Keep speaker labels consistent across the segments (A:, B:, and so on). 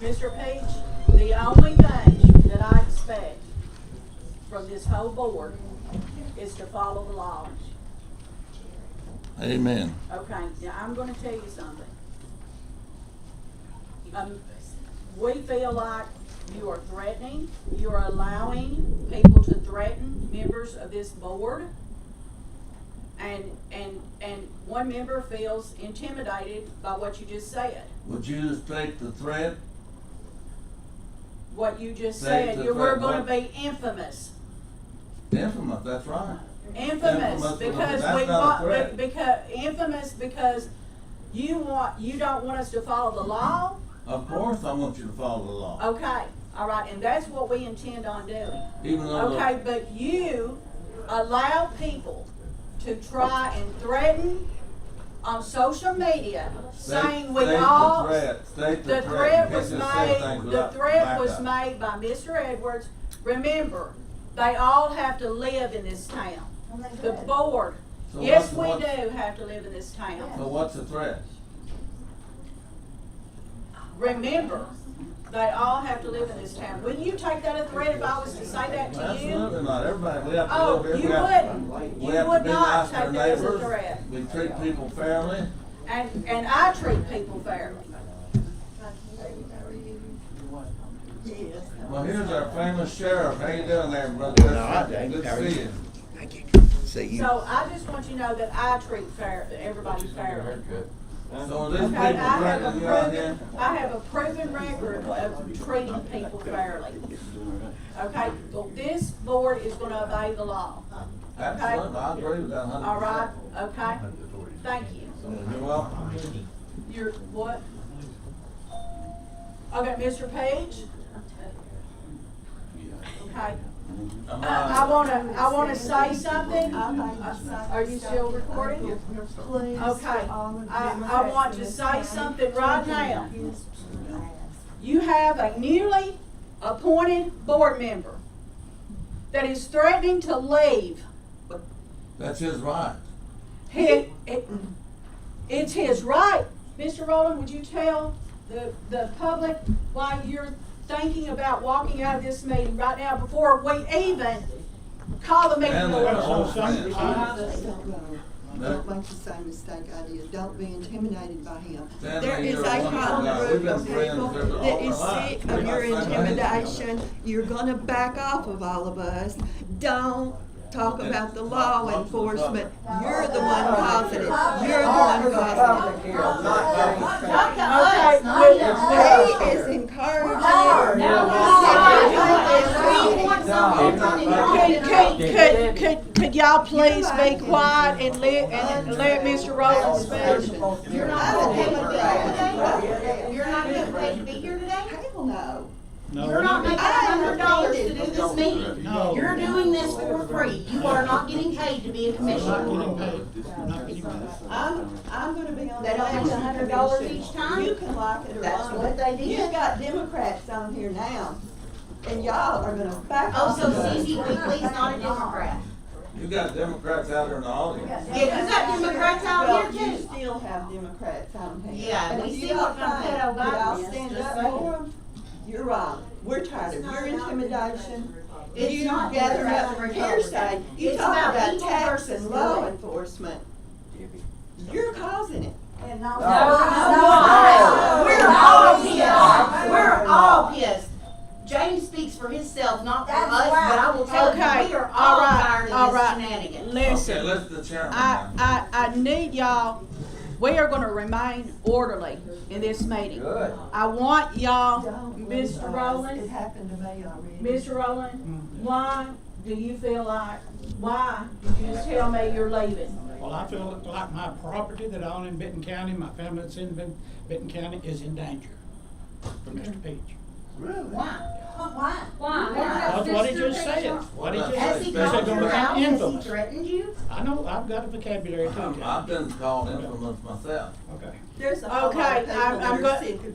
A: Mr. Peach, the only thing that I expect from this whole board is to follow the law.
B: Amen.
A: Okay, now I'm gonna tell you something. We feel like you are threatening, you are allowing people to threaten members of this board. And one member feels intimidated by what you just said.
B: Would you just take the threat?
A: What you just
B: Take
A: said,
B: the
A: you were
B: threat,
A: gonna
B: what?
A: be infamous.
B: Infamous, that's right.
A: Infamous because
B: that's
A: we
B: not a
A: want,
B: threat.
A: because, infamous because you don't want us to follow the law?
B: Of course I want you to follow the law.
A: Okay, all right, and that's what we intend on doing.
B: Even though the-
A: Okay, but you allow people to try and threaten on social media, saying we
B: State
A: all.
B: the threat. State the
A: The
B: threat.
A: threat
B: You
A: was
B: can't just say
A: made,
B: things
A: the
B: without
A: threat was
B: backup.
A: made by Mr. Edwards. Remember, they all have to live in this town. The board,
B: So
A: yes, we
B: what's-
A: do have to live in this town.
B: So what's the threat?
A: Remember, they all have to live in this town. Wouldn't you take that as a threat if I was to say that to you?
B: Absolutely not. Everybody, we have to
A: Oh,
B: live here.
A: you
B: We have-
A: wouldn't.
B: We
A: You
B: have to
A: would
B: be
A: not
B: nice to our
A: take that as a
B: neighbors.
A: threat.
B: We treat people fairly.
A: And I treat people fairly.
B: Well, here's our famous sheriff. How you doing there, brother?
C: No, I think.
B: Good
C: How are
B: to see
C: you?
B: you.
C: Thank you. See you.
A: So I just want you to know that I treat everybody fairly.
B: So are these people
A: Okay,
B: threatening you out here?
A: I have a proven record of treating people fairly. Okay, well, this board is gonna obey the law.
B: Absolutely, I agree with that 100%.
A: All right, okay? Thank you.
B: You're welcome.
A: You're, what? Okay, Mr. Page? Okay. I wanna say something. Are you still recording?
D: Please.
A: Okay, I want to say something right now. You have a newly appointed board member that is threatening to leave.
B: That's his right.
A: It's his right. Mr. Rowland, would you tell the public why you're thinking about walking out of this meeting right now before we even call the meeting
B: And
A: to
B: the
A: order?
B: whole
D: Don't make the same mistake I did. Don't be intimidated by him.
B: Stanley,
D: There is
B: you're
D: a
B: one
D: whole
B: guy. We've
D: group
B: been
D: of
B: friends
D: people
B: all
D: that
B: our
D: is
B: lives.
D: sick
B: We're
D: of your
B: not saying
D: intimidation. You're gonna back off of all of us. Don't talk about the law enforcement. You're the one causing it. You're the one causing it. He is encouraging it.
A: Could y'all please be quiet and let Mr. Rowland speak?
E: You're not getting paid to be here today?
D: Hell no.
E: You're not making $100 to do this meeting.
C: No.
E: You're doing this for free. You are not getting paid to be a commissioner.
D: I'm gonna be on.
E: They don't have $100 each time?
D: You can like it or
E: That's
D: lump
E: what
D: it.
E: they did.
D: You got Democrats on here now, and y'all are gonna back
E: Oh,
D: off.
E: so
D: of us.
E: Susie Weekly's not a Democrat?
B: You got Democrats out here in the audience.
E: Yeah, you got Democrats out
D: Well,
E: here
D: you
E: too.
D: still have Democrats on here.
E: Yeah,
D: And
E: we
D: if
E: see
D: you
E: what
D: don't
E: kind of
D: think
E: pedo
D: that I'll
E: Biden is,
D: stand
E: just
D: up
E: saying.
D: for 'em, you're wrong. We're tired of your intimidation.
E: It's
D: You
E: not
D: gathering
E: Democrats
D: up
E: and
D: hearsay.
E: Republicans.
D: You
E: It's
D: talk
E: about
D: about
E: evil
D: tax
E: versus
D: and law
E: good.
D: enforcement. You're causing it.
E: We're all pissed. We're all pissed. James speaks for himself, not for us, but I will tell
A: Okay,
E: you, we are
A: all
E: all
A: right,
E: tired
A: all
E: of this
A: right.
E: shenanigans.
B: Okay,
A: Listen,
B: listen to the chairman now.
A: I need y'all, we are gonna remain orderly in this meeting.
B: Good.
A: I want y'all,
D: Don't
A: Mr.
D: worry,
A: Rowland,
D: It happened to me already.
A: Mr. Rowland, why do you feel like, why did you just tell me you're leaving?
F: Well, I feel like my property that I own in Benton County, my family that's in Benton County is in danger from Mr. Peach.
E: Why?
F: That's what he just said. What he just
E: Has
F: said.
E: he
F: He said
E: called
F: gonna
E: you
F: become
E: out? Has he
F: infamous.
E: threatened you?
F: I know, I've got a vocabulary too. Jack.
B: I've been called infamous myself.
F: Okay.
D: There's a whole lot
A: Okay,
D: of people that are sick of you.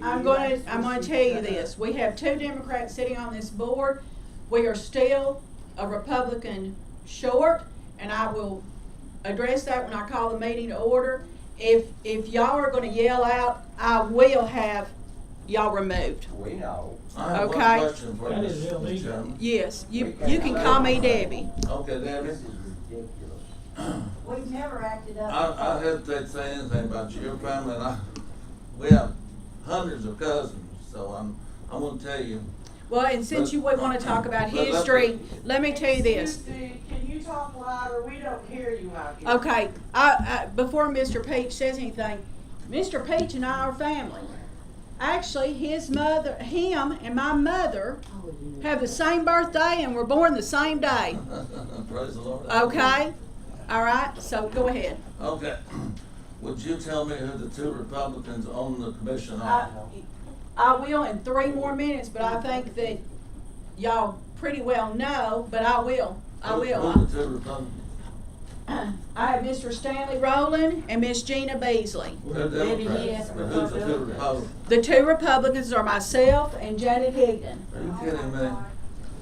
A: I'm gonna tell you this, we have two Democrats sitting on this board, we are still a Republican short, and I will address that when I call the meeting to order. If y'all are gonna yell out, I will have y'all removed.
G: We know.
B: I have one
A: Okay.
B: question for you,
F: That is
B: Mr.
F: illegal.
B: Chairman.
A: Yes, you can call me Debbie.
B: Okay, Debbie,
G: This is ridiculous.
H: We've never acted up.
B: I hesitate to say anything about your family, and we have hundreds of cousins, so I'm gonna tell you.
A: Well, and since you would want to talk about
B: But-
A: history, let me tell you this.
E: Excuse me, can you talk louder? We don't hear you out here.
A: Okay, before Mr. Peach says anything, Mr. Peach and I are family. Actually, his mother, him and my mother have the same birthday and were born the same day.
B: Praise the Lord.
A: Okay? All right, so go ahead.
B: Okay. Would you tell me who the two Republicans on the commission
A: I,
B: are?
A: I will in 3 more minutes, but I think that y'all pretty well know, but I will.
B: Who the two Republicans?
A: I have Mr. Stanley Rowland and Miss Gina Beasley.
B: They're Democrats, but who's the two Republicans?
A: The 2 Republicans are myself and Janet Higdon.
B: Are you kidding me?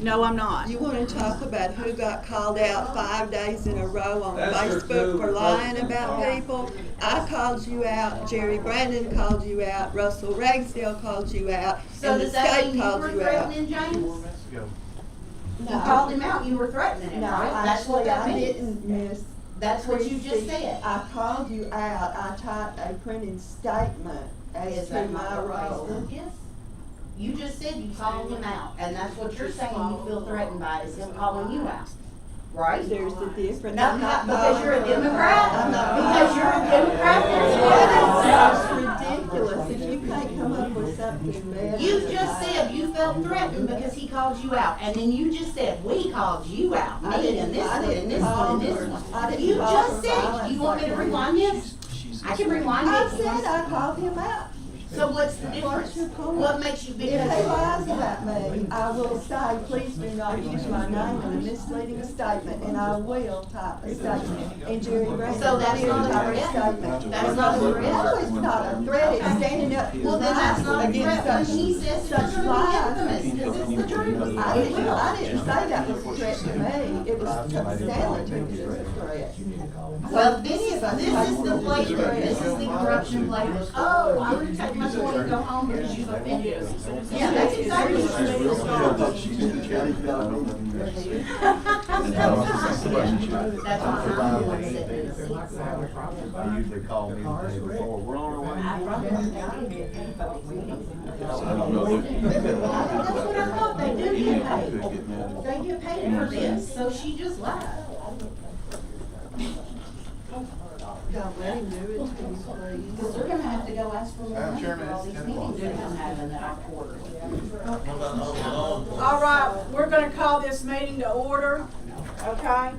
A: No, I'm not.
D: You wanna talk about who got called out 5 days in a row on
B: That's your
D: Facebook
B: two
D: for lying
B: Republicans.
D: about people? I called you out, Jerry Brandon called you out, Russell Ragsdale called you out,
E: So
D: and the
E: does that
D: state
E: mean you
D: called
E: were
D: you out.
E: threatening James? You
D: No.
E: called him out, you were threatening him,
D: No,
E: right? That's what
D: actually,
E: that
D: I
E: means.
D: didn't, Miss.
E: That's what you just
D: Christie.
E: said.
D: I called you out, I typed a printed statement as
E: Is
D: to
E: that
D: my
E: not what
D: role.
E: Facebook is? You just said you called him out, and that's what you're saying you feel threatened by, is him calling you out, right?
D: There's a difference.
E: No,
D: I'm not
E: because you're a
D: calling her.
E: Democrat?
D: I'm not
E: Because you're a Democrat, that's why.
D: That's ridiculous. If you can't come up with something better.
E: You
D: than
E: just
D: that.
E: said you felt threatened because he called you out, and then you just said, we called you out,
D: I
E: me
D: didn't-
E: and this
D: I
E: one, and
D: didn't
E: this one, and
D: call
E: this
D: her.
E: one.
D: I didn't
E: You
D: call
E: just
D: her
E: said,
D: violence
E: you want me to
D: like that.
E: rewind this? I can rewind
D: I
E: it.
D: said I called him out.
E: So what's the difference?
D: What's your point?
E: What makes you,
D: If he
E: because,
D: lies about me, I will say, please do not use my name in a misleading statement, and I will type a statement. And Jerry Brandon
E: So that's
D: will
E: not a
D: type a
E: threat?
D: statement.
E: That's not a threat?
D: No, it's not a threat, it's standing up
E: well, then that's not a
D: against
E: threat when
D: such-
E: he says it's
D: such
E: gonna
D: lies.
E: be infamous, because it's the truth.
D: I didn't say that was a threat to me, it was Stanley took it as a threat.
E: Well, this is the flavor, this is the corruption flavor. Oh, I'm gonna take my toy and go home because you've offended us. Yeah, that's exactly what you're supposed That's why I'm the one sitting in the seat.
G: I usually call me the day before. We're on our way.
E: That's what I thought, they do get paid. They get paid for this, so she just lied.
D: Don't let him do it to me, please.
E: Because they're gonna have to go ask for more
G: Madam
E: money
G: Chairman,
E: for all these
G: it's
E: meetings that I'm having that are quarterly.
B: What about all the law enforcement?
A: All right, we're gonna call this meeting to order, okay?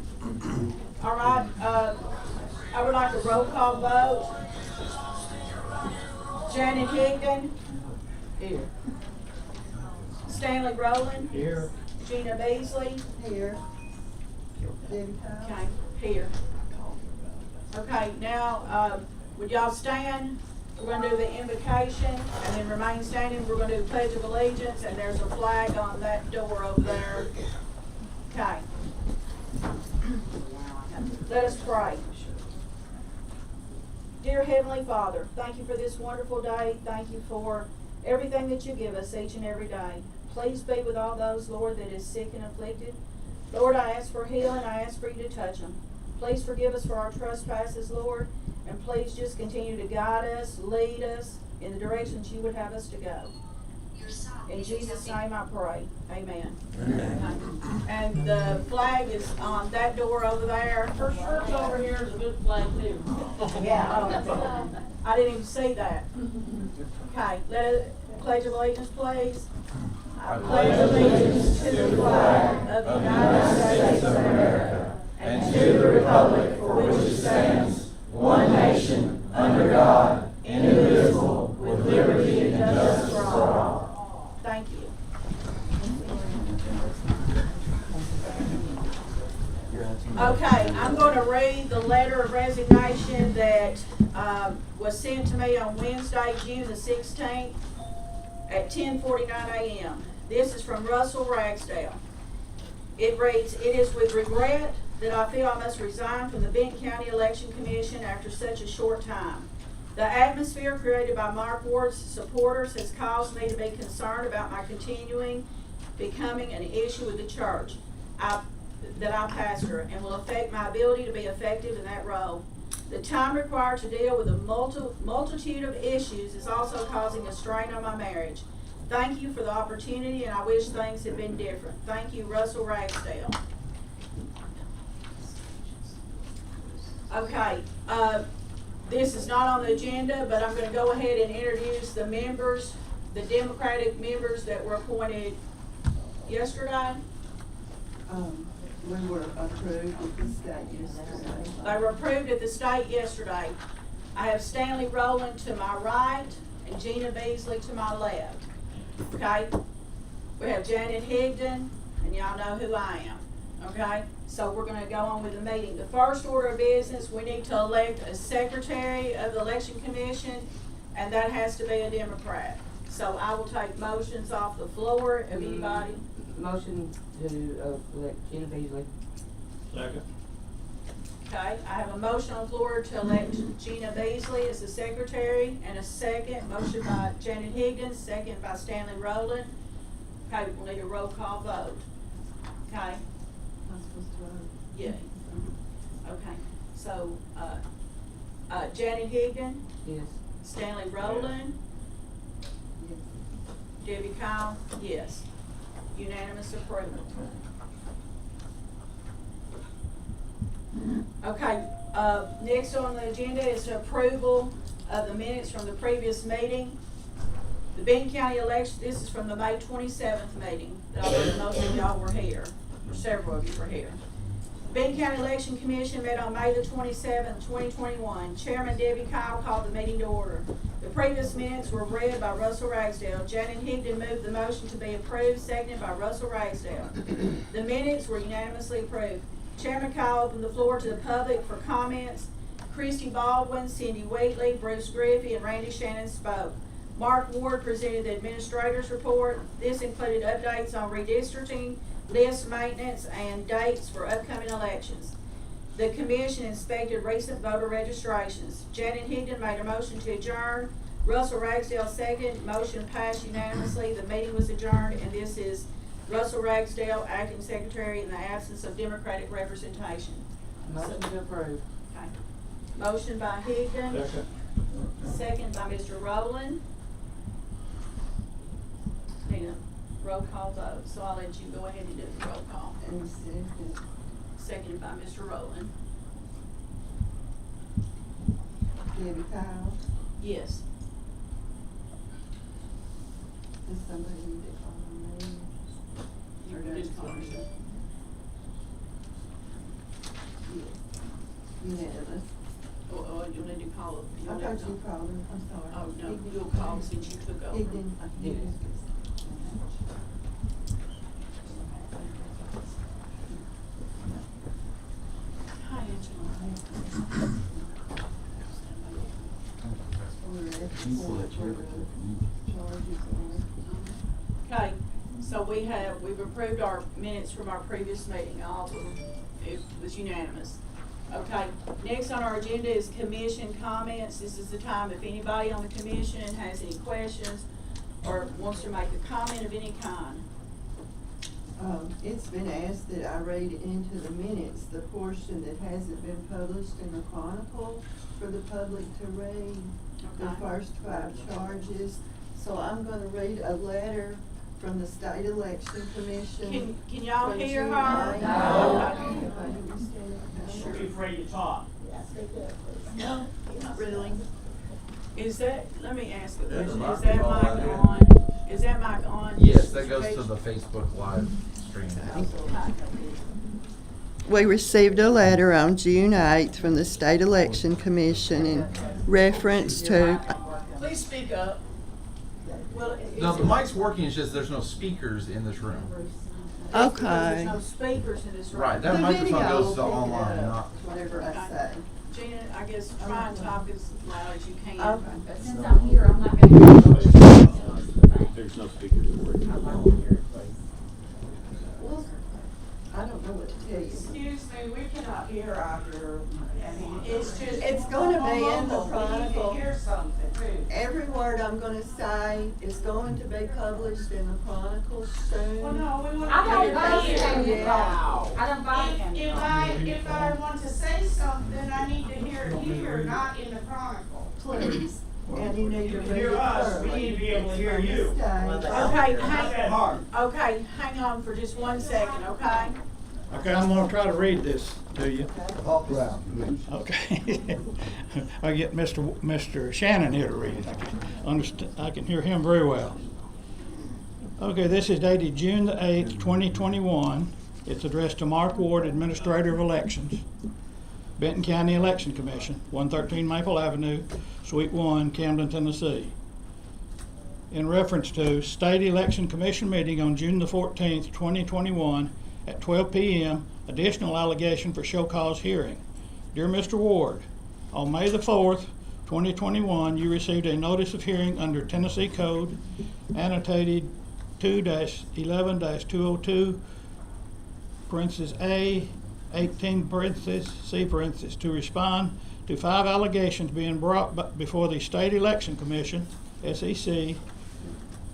A: All right, I would like a roll call vote. Janet Higdon.
E: Here.
A: Stanley Rowland.
F: Here.
A: Gina Beasley.
D: Here. Debbie Powell.
A: Okay, here. Okay, now, would y'all stand? We're gonna do the invocation and then remain standing. We're gonna do the Pledge of Allegiance, and there's a flag on that door over there. Okay. Let us pray. Dear Heavenly Father, thank you for this wonderful day. Thank you for everything that you give us each and every day. Please be with all those, Lord, that is sick and afflicted. Lord, I ask for healing. I ask for you to touch them. Please forgive us for our trespasses, Lord, and please just continue to guide us, lead us in the directions you would have us to go. In Jesus' name I pray. Amen. And the flag is on that door over there. Her shirt's over here is a good flag too. Yeah. I didn't even see that. Okay, let it, Pledge of Allegiance, please. I pledge allegiance to the flag of the United States of America and to the republic for which it stands, one nation, under God, indivisible, with liberty and justice for all. Thank you. Okay, I'm going to read the letter of resignation that was sent to me on Wednesday, June the 16th at 10:49 a.m. This is from Russell Ragsdale. It reads, "It is with regret that I feel I must resign from the Benton County Election Commission after such a short time. The atmosphere created by Mark Ward's supporters has caused me to be concerned about my continuing becoming an issue with the church that I pastor, and will affect my ability to be effective in that role. The time required to deal with a multitude of issues is also causing a strain on my marriage. Thank you for the opportunity, and I wish things had been different. Thank you, Russell Ragsdale. Okay, this is not on the agenda, but I'm going to go ahead and introduce the members, the Democratic members that were appointed yesterday.
D: We were approved at the state yesterday.
A: They were approved at the state yesterday. I have Stanley Rowland to my right and Gina Beasley to my left. Okay? We have Janet Higdon, and y'all know who I am. Okay? So we're going to go on with the meeting. The first order of business, we need to elect a secretary of the Election Commission, and that has to be a Democrat. So I will take motions off the floor of anybody.
H: Motion to elect Gina Beasley.
F: Second.
A: Okay, I have a motion on the floor to elect Gina Beasley as the secretary, and a second. Motion by Janet Higgins, second by Stanley Rowland. Okay, we'll need a roll call vote. Okay?
D: I'm supposed to vote.
A: Yeah. Okay, so, Janet Higdon,
H: Yes.
A: Stanley Rowland,
D: Yes.
A: Debbie Kyle, yes. Unanimous approval. Okay, next on the agenda is approval of the minutes from the previous meeting. The Benton County election, this is from the May 27th meeting, that I believe most of y'all were here, or several of you were here. Benton County Election Commission met on May the 27th, 2021. Chairman Debbie Kyle called the meeting to order. The previous minutes were read by Russell Ragsdale. Janet Higdon moved the motion to be approved, seconded by Russell Ragsdale. The minutes were unanimously approved. Chairman Kyle opened the floor to the public for comments. Christy Baldwin, Cindy Wheatley, Bruce Griffey, and Randy Shannon spoke. Mark Ward presented the administrator's report. This included updates on redistricting, list maintenance, and dates for upcoming elections. The commission inspected recent voter registrations. Janet Higdon made a motion to adjourn. Russell Ragsdale seconded. Motion passed unanimously. The meeting was adjourned, and this is Russell Ragsdale, acting secretary, in the absence of Democratic representation.
H: Motion to approve.
A: Okay. Motion by Higdon.
F: Second.
A: Second by Mr. Rowland. Need a roll call vote, so I'll let you go ahead and do the roll call.
D: And second.
A: Seconded by Mr. Rowland.
D: Debbie Kyle.
A: Yes.
D: Does somebody need to call her name?
A: You can just call her.
D: Yes. Unanimous.
A: Oh, you'll need to call it.
D: I thought you called her, I'm sorry.
A: Oh, no, you'll call since you took over.
D: Higdon.
H: Yes.
A: Hi, Angela.
D: We're at the charges on
A: Okay, so we've approved our minutes from our previous meeting. All of them, it was unanimous. Okay, next on our agenda is commission comments. This is the time if anybody on the commission has any questions or wants to make a comment of any kind.
D: It's been asked that I read into the minutes the portion that hasn't been published in the Chronicle for the public to read, the
A: Okay.
D: first 5 charges. So I'm gonna read a letter from the State Election Commission.
A: Can y'all
D: from
A: hear
D: June
A: her?
D: 9th.
A: No.
D: If I understand it.
F: Sure. Be afraid to talk.
A: No, not really. Is that, let me ask a
B: There's a
A: question, is that mic
B: microphone right
A: on? Is that mic on?
I: Yes, that goes to the Facebook Live stream.
D: We received a letter on June 8th from the State Election Commission in reference to,
A: Please speak up. Well,
I: No, the mic's working, it's just there's no speakers in this room.
D: okay.
A: There's no speakers in this room.
I: Right,
D: The
I: that microphone
D: video
I: goes
D: will
I: to
D: pick it
I: online,
D: up,
I: not.
D: whatever I say.
A: Gina, I guess try and talk as loud as you can.
D: Okay.
E: But since I'm here, I'm not gonna hear it.
G: There's no speakers to work.
E: I'd like to hear it, please.
D: Well, I don't know what to tell you.
J: Excuse me, we cannot hear out here. I mean,
A: It's just.
D: It's gonna be in the
J: mobile, but you can
D: Chronicle.
J: hear
D: It's going to be published in the Chronicle soon.
A: Well, no, we want to.
E: I don't vote
A: get it
E: County
A: here.
E: Chronicle. I don't vote County
J: If
E: Chronicle.
J: if I want to say something, I need to hear it here, not in the Chronicle.
D: Please, and you need to read
K: Hear
D: it
K: us, we
D: thoroughly.
K: need to be able to hear
D: It's
K: you.
D: a mistake.
A: Okay,
K: Not that hard.
A: Okay, hang on for just 1 second, okay?
F: Okay, I'm gonna try to read this to you.
G: Talk loud, please.
F: Okay. I get Mr. Shannon here to read it. I can hear him very well. Okay, this is dated June the 8th, 2021. It's addressed to Mark Ward, Administrator of Elections, Benton County Election Commission, 113 Maple Avenue, Suite 1, Camden, Tennessee. In reference to State Election Commission meeting on June the 14th, 2021 at 12 p.m., additional allegation for show cause hearing. Dear Mr. Ward, on May the 4th, 2021, you received a notice of hearing under Tennessee Code annotated 2-11-202, parentheses A, 18 parentheses, C parentheses, to respond to 5 allegations being brought before the State Election Commission, SEC,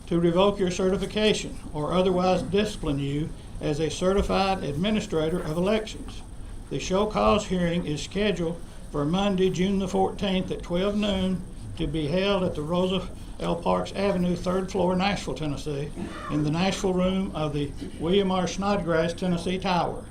F: to revoke your certification or otherwise discipline you as a certified administrator of elections. The show cause hearing is scheduled for Monday, June the 14th at 12 noon to be held at the Rosa L. Parks Avenue, 3rd floor, Nashville, Tennessee, in the Nashville room of the William R. Snodgrass, Tennessee Tower.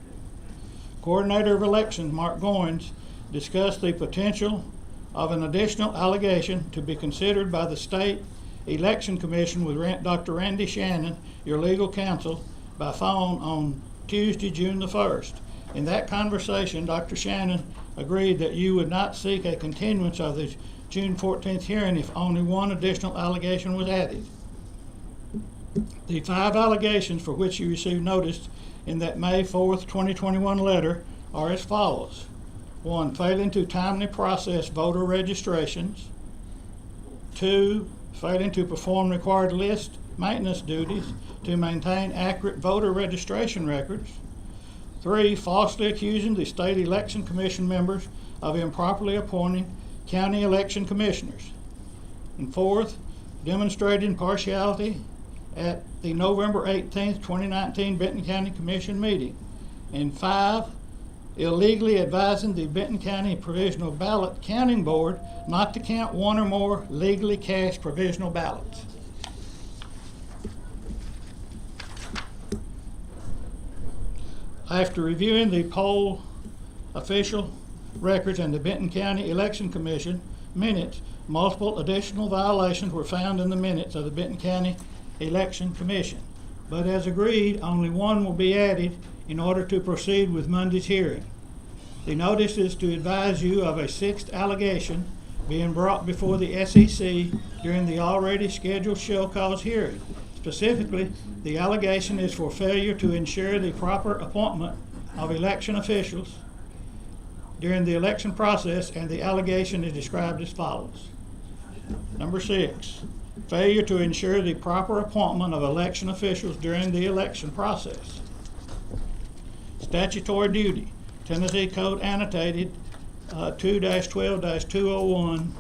F: Coordinator of Elections, Mark Goins, discussed the potential of an additional allegation to be considered by the State Election Commission with Dr. Randy Shannon, your legal counsel, by phone on Tuesday, June the 1st. In that conversation, Dr. Shannon agreed that you would not seek a continuance of the June 14th hearing if only one additional allegation was added. The 5 allegations for which you received notice in that May 4th, 2021 letter are as follows. 1, failing to timely process voter registrations. 2, failing to perform required list maintenance duties to maintain accurate voter registration records. 3, falsely accusing the State Election Commission members of improperly appointing county election commissioners. And 4th, demonstrating partiality at the November 18th, 2019 Benton County Commission meeting. And 5, illegally advising the Benton County Provisional Ballot Counting Board not to count one or more legally cast provisional ballots. After reviewing the poll official records and the Benton County Election Commission minutes, multiple additional violations were found in the minutes of the Benton County Election Commission. But as agreed, only one will be added in order to proceed with Monday's hearing. The notice is to advise you of a 6th allegation being brought before the SEC during the already scheduled show cause hearing. Specifically, the allegation is for failure to ensure the proper appointment of election officials during the election process, and the allegation is described as follows. Number 6, failure to ensure the proper appointment of election officials during the election process. Statutory duty, Tennessee Code annotated 2-12-201,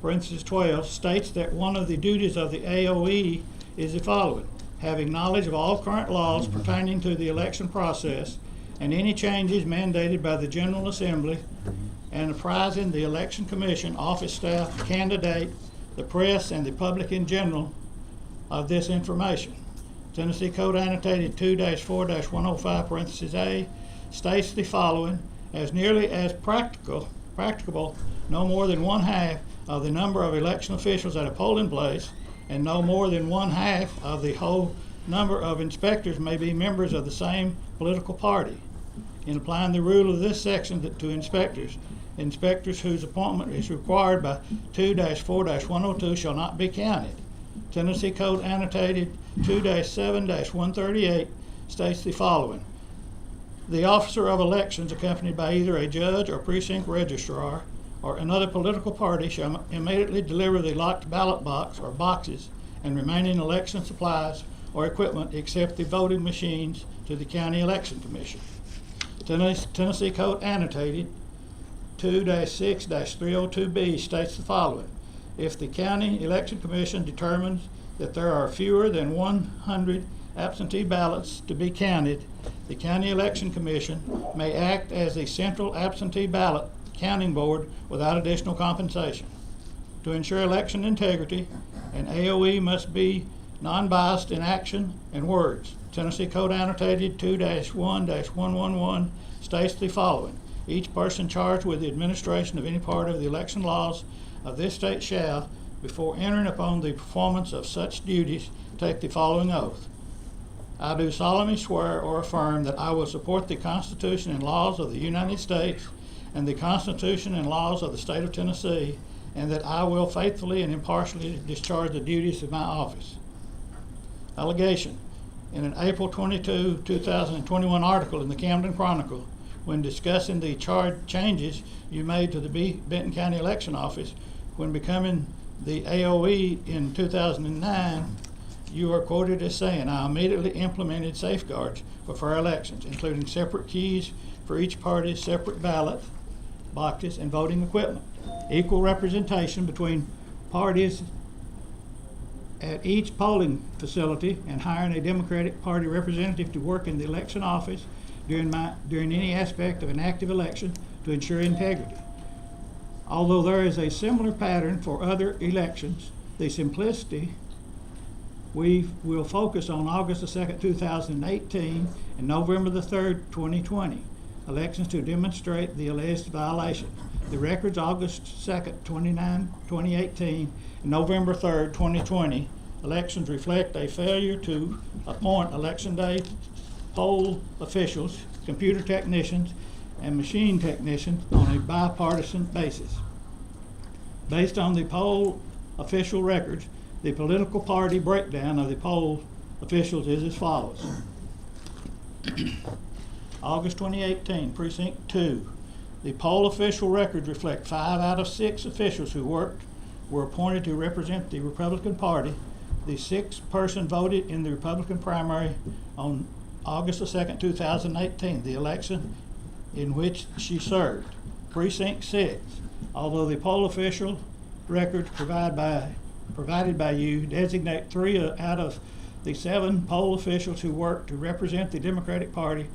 F: parentheses 12, states that one of the duties of the AOE is the following: having knowledge of all current laws pertaining to the election process and any changes mandated by the General Assembly, and apprising the Election Commission, office staff, candidate, the press, and the public in general of this information. Tennessee Code annotated 2-4-105, parentheses A, states the following: as nearly as practicable, no more than 1/2 of the number of election officials at a polling place and no more than 1/2 of the whole number of inspectors may be members of the same political party. In applying the rule of this section to inspectors whose appointment is required by 2-4-102 shall not be counted. Tennessee Code annotated 2-7-138 states the following: the officer of elections accompanied by either a judge or precinct registrar or another political party shall immediately deliver the locked ballot box or boxes and remaining election supplies or equipment except the voting machines to the County Election Commission. Tennessee Code annotated 2-6-302B states the following: if the County Election Commission determines that there are fewer than 100 absentee ballots to be counted, the County Election Commission may act as a central absentee ballot counting board without additional compensation. To ensure election integrity, an AOE must be non-biased in action and words. Tennessee Code Annotated 2-1-111 states the following: each person charged with the administration of any part of the election laws of this state shall, before entering upon the performance of such duties, take the following oath. I do solemnly swear or affirm that I will support the Constitution and laws of the United States and the Constitution and laws of the state of Tennessee, and that I will faithfully and impartially discharge the duties of my office. Allegation. In an April 22, 2021 article in the Camden Chronicle, when discussing the changes you made to the Benton County Election Office when becoming the AOE in 2009, you are quoted as saying, I immediately implemented safeguards for fair elections, including separate keys for each party's separate ballot boxes and voting equipment, equal representation between parties at each polling facility, and hiring a Democratic Party representative to work in the election office during any aspect of an active election to ensure integrity. Although there is a similar pattern for other elections, the simplicity we will focus on August the 2nd, 2018 and November the 3rd, 2020 elections to demonstrate the alleged violations. The records August 2nd, 2018 and November 3rd, 2020 elections reflect a failure to appoint election day poll officials, computer technicians, and machine technicians on a bipartisan basis. Based on the poll official records, the political party breakdown of the poll officials is as follows. August 2018, Precinct 2. The poll official records reflect 5 out of 6 officials who were appointed to represent the Republican Party. The 6th person voted in the Republican primary on August the 2nd, 2018, the election in which she served. Precinct 6. Although the poll official records provided by you designate 3 out of the 7 poll officials who worked to represent the Democratic Party,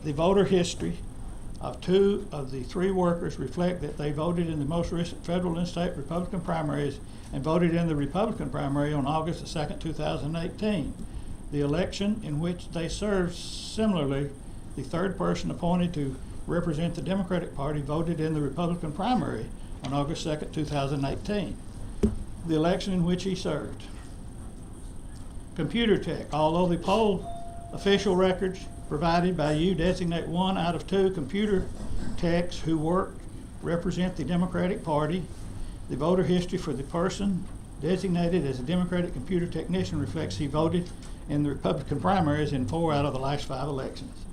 F: the voter history of 2 of the 3 workers reflect that they voted in the most recent federal and state Republican primaries and voted in the Republican primary on August the 2nd, 2018. The election in which they served, similarly, the 3rd person appointed to represent the Democratic Party voted in the Republican primary on August 2nd, 2018. The election in which he served. Computer tech. Although the poll official records provided by you designate 1 out of 2 computer techs who worked represent the Democratic Party, the voter history for the person designated as a Democratic computer technician reflects he voted in the Republican primaries in 4 out of the last 5 elections,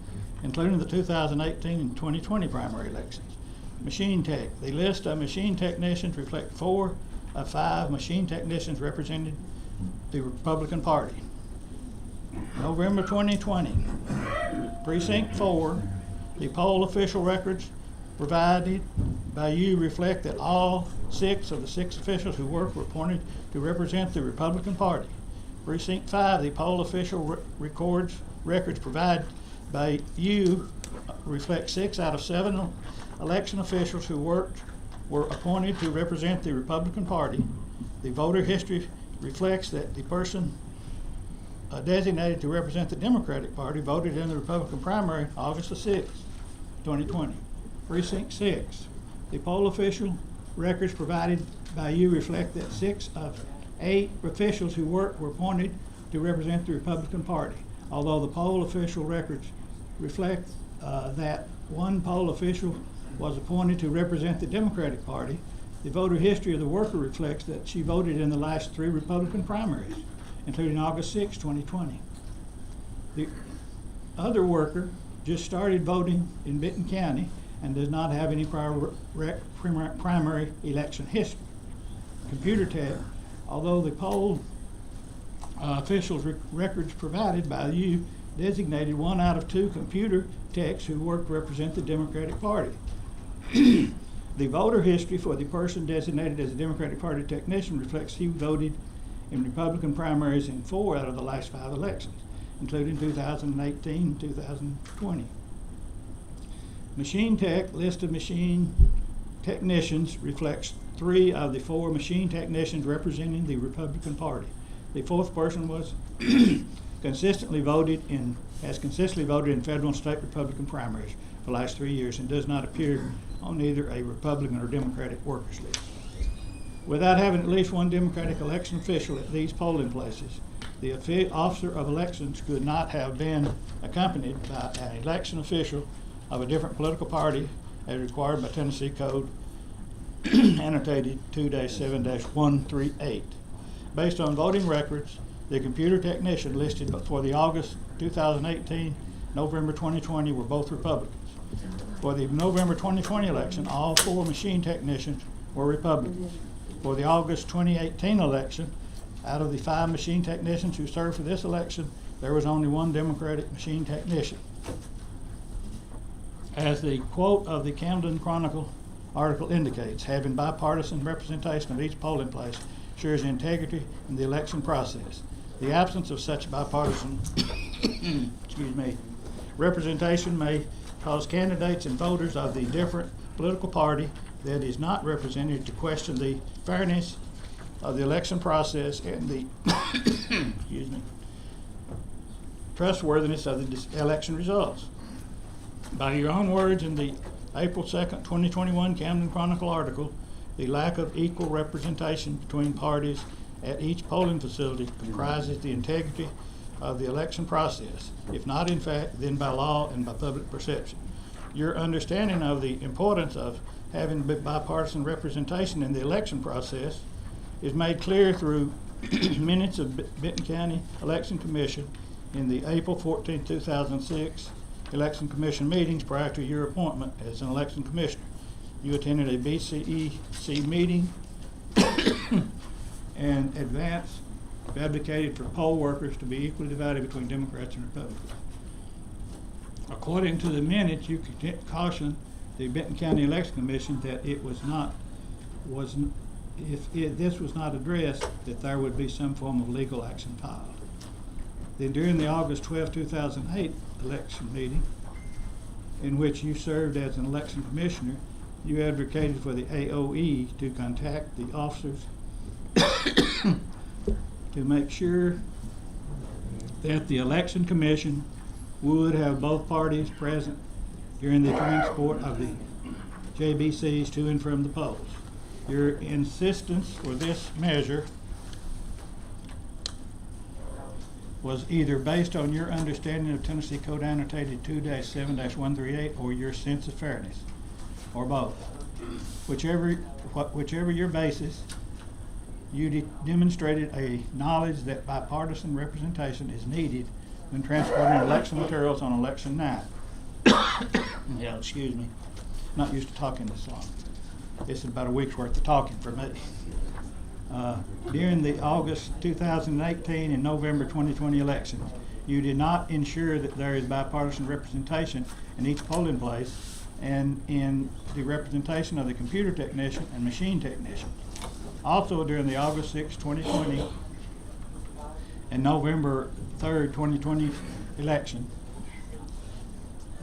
F: including the 2018 and 2020 primary elections. Machine tech. The list of machine technicians reflect 4 of 5 machine technicians represented the Republican Party. November 2020, Precinct 4, the poll official records provided by you reflect that all 6 of the 6 officials who worked were appointed to represent the Republican Party. Precinct 5, the poll official records provided by you reflect 6 out of 7 election officials who were appointed to represent the Republican Party. The voter history reflects that the person designated to represent the Democratic Party voted in the Republican primary August the 6th, 2020. Precinct 6. The poll official records provided by you reflect that 6 of 8 officials who worked were appointed to represent the Republican Party. Although the poll official records reflect that 1 poll official was appointed to represent the Democratic Party, the voter history of the worker reflects that she voted in the last 3 Republican primaries, including August 6, 2020. The other worker just started voting in Benton County and does not have any prior primary election history. Computer tech. Although the poll officials' records provided by you designated 1 out of 2 computer techs who worked to represent the Democratic Party. The voter history for the person designated as a Democratic Party technician reflects he voted in Republican primaries in 4 out of the last 5 elections, including 2018 and 2020. Machine Tech list of machine technicians reflects 3 of the 4 machine technicians representing the Republican Party. The 4th person was consistently voted in federal and state Republican primaries for the last 3 years and does not appear on either a Republican or Democratic workers list. Without having at least one Democratic election official at these polling places, the officer of elections could not have been accompanied by an election official of a different political party as required by Tennessee Code annotated 2-7-138. Based on voting records, the computer technician listed for the August 2018, November 2020 were both Republicans. For the November 2020 election, all 4 machine technicians were Republicans. For the August 2018 election, out of the 5 machine technicians who served for this election, there was only 1 Democratic machine technician. As the quote of the Camden Chronicle article indicates, having bipartisan representation of each polling place ensures integrity in the election process. The absence of such bipartisan representation may cause candidates and voters of the different political party that is not represented to question the fairness of the election process and the trustworthiness of the election results. By your own words in the April 2nd, 2021 Camden Chronicle article, the lack of equal representation between parties at each polling facility comprises the integrity of the election process, if not in fact, then by law and by public perception. Your understanding of the importance of having bipartisan representation in the election process is made clear through minutes of Benton County Election Commission in the April 14, 2006 Election Commission meetings prior to your appointment as an election commissioner. You attended a BCEC meeting and advance advocated for poll workers to be equally divided between Democrats and Republicans. According to the minutes, you cautioned the Benton County Election Commission that this was not addressed, that there would be some form of legal action filed. Then during the August 12, 2008 election meeting, in which you served as an election commissioner, you advocated for the AOE to contact the officers to make sure that the election commission would have both parties present during the transport of the JBCs to and from the polls. Your insistence for this measure was either based on your understanding of Tennessee Code Annotated 2-7-138 or your sense of fairness, or both. Whichever your basis, you demonstrated a knowledge that bipartisan representation is needed when transporting election materials on election night. Yeah, excuse me. Not used to talking this long. This is about a week's worth of talking for me. During the August 2018 and November 2020 elections, you did not ensure that there is bipartisan representation in each polling place and in the representation of the computer technician and machine technician. Also, during the August 6, 2020 and November 3rd, 2020 election,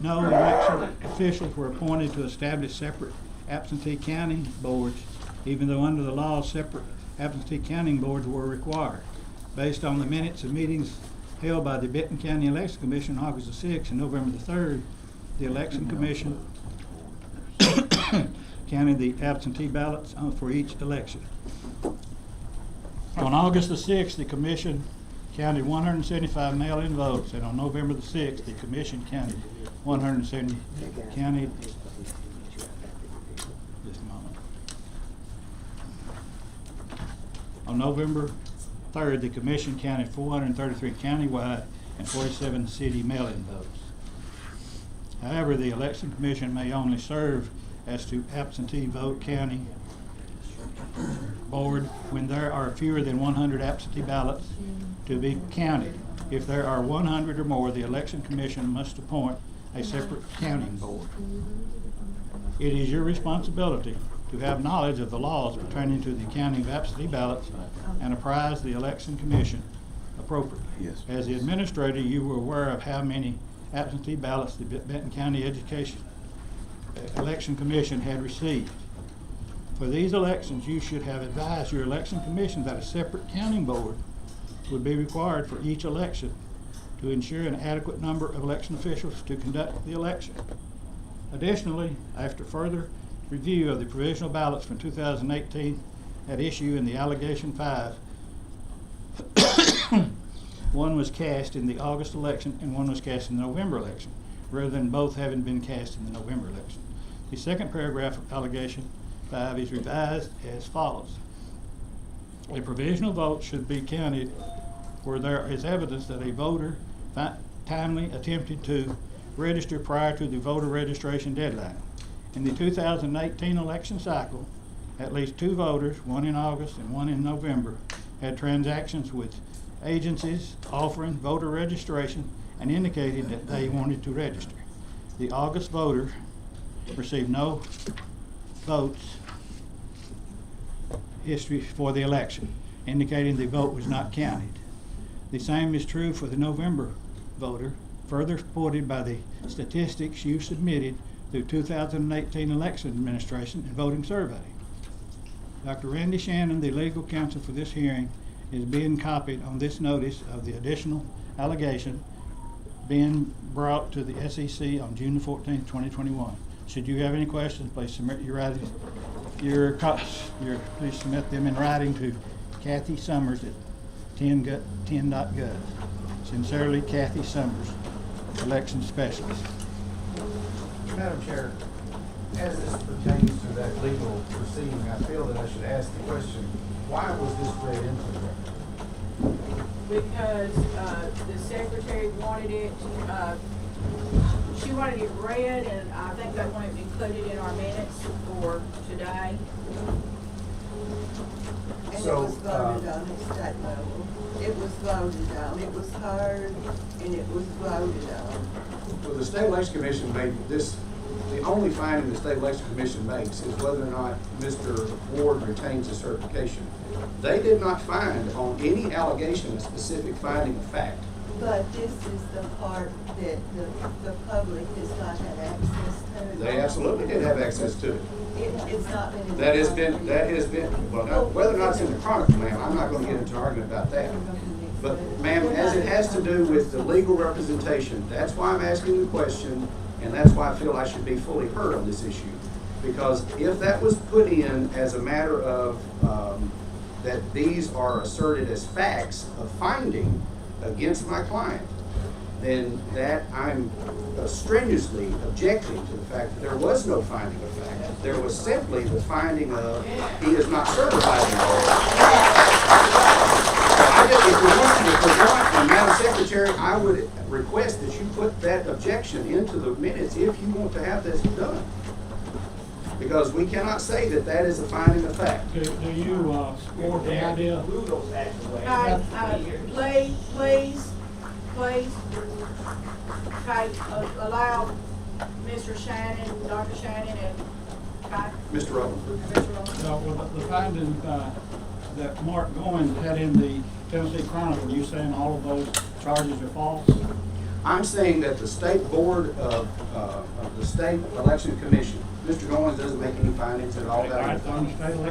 F: no election officials were appointed to establish separate absentee counting boards, even though under the law separate absentee counting boards were required. Based on the minutes of meetings held by the Benton County Election Commission on August the 6th and November the 3rd, the Election Commission counted the absentee ballots for each election. On August the 6th, the Commission counted 175 mail-in votes, and on November the 6th, the Commission counted 170. Just a moment. On November 3rd, the Commission counted 433 countywide and 47 city mail-in votes. However, the Election Commission may only serve as to absentee vote counting board when there are fewer than 100 absentee ballots to be counted. If there are 100 or more, the Election Commission must appoint a separate counting board. It is your responsibility to have knowledge of the laws pertaining to the counting of absentee ballots and apprise the election commission appropriately.
C: Yes.
F: As the administrator, you were aware of how many absentee ballots the Benton County Election Commission had received. For these elections, you should have advised your election commission that a separate counting board would be required for each election to ensure an adequate number of election officials to conduct the election. Additionally, after further review of the provisional ballots from 2018 at issue in the allegation 5, one was cast in the August election and one was cast in the November election, rather than both having been cast in the November election. The second paragraph of allegation 5 is revised as follows. A provisional vote should be counted where there is evidence that a voter timely attempted to register prior to the voter registration deadline. In the 2018 election cycle, at least 2 voters, one in August and one in November, had transactions with agencies offering voter registration and indicated that they wanted to register. The August voter received no votes history for the election, indicating the vote was not counted. The same is true for the November voter, further supported by the statistics you submitted through 2018 election administration and voting survey. Dr. Randy Shannon, the legal counsel for this hearing, is being copied on this notice of the additional allegation being brought to the SEC on June 14, 2021. Should you have any questions, please submit please submit them in writing to Kathy Summers at 10.gov. Sincerely, Kathy Summers, Election Specialist.
K: Madam Chair, as this pertains to that legal proceeding, I feel that I should ask the question, why was this read into the record?
A: Because the secretary wanted it, she wanted it read, and I think they wanted it included in our minutes for today.
D: And it
K: So,
D: was voted on at state level. It was voted on. It was heard and it was voted on.
K: Well, the State Election Commission made this, the only finding the State Election Commission makes is whether or not Mr. Ward retains his certification. They did not find on any allegation a specific finding of fact.
D: But this is the part that the public has not had access to.
K: They absolutely did have access to it.
D: It's not been in the.
K: That has been, well, now, whether or not it's in the Chronicle, ma'am, I'm not gonna get into an argument about that. But ma'am, as it has to do with the legal representation, that's why I'm asking the question, and that's why I feel I should be fully heard on this issue. Because if that was put in as a matter of, that these are asserted as facts of finding against my client, then that I'm strenuously objecting to the fact that there was no finding of fact. There was simply the finding of he is not certified in all. If we want, and Madam Secretary, I would request that you put that objection into the minutes if you want to have this done. Because we cannot say that that is a finding of fact.
F: Do you support the idea?
A: Please, okay, allow Mr. Shannon, Dr. Shannon, and, okay,
K: Mr. Rutherford.
A: Mr. Rowland.
F: The finding that Mark Goins had in the Tennessee Chronicle, you saying all of those charges are false?
K: I'm saying that the state board of the State Election Commission, Mr. Goins doesn't make any findings at all.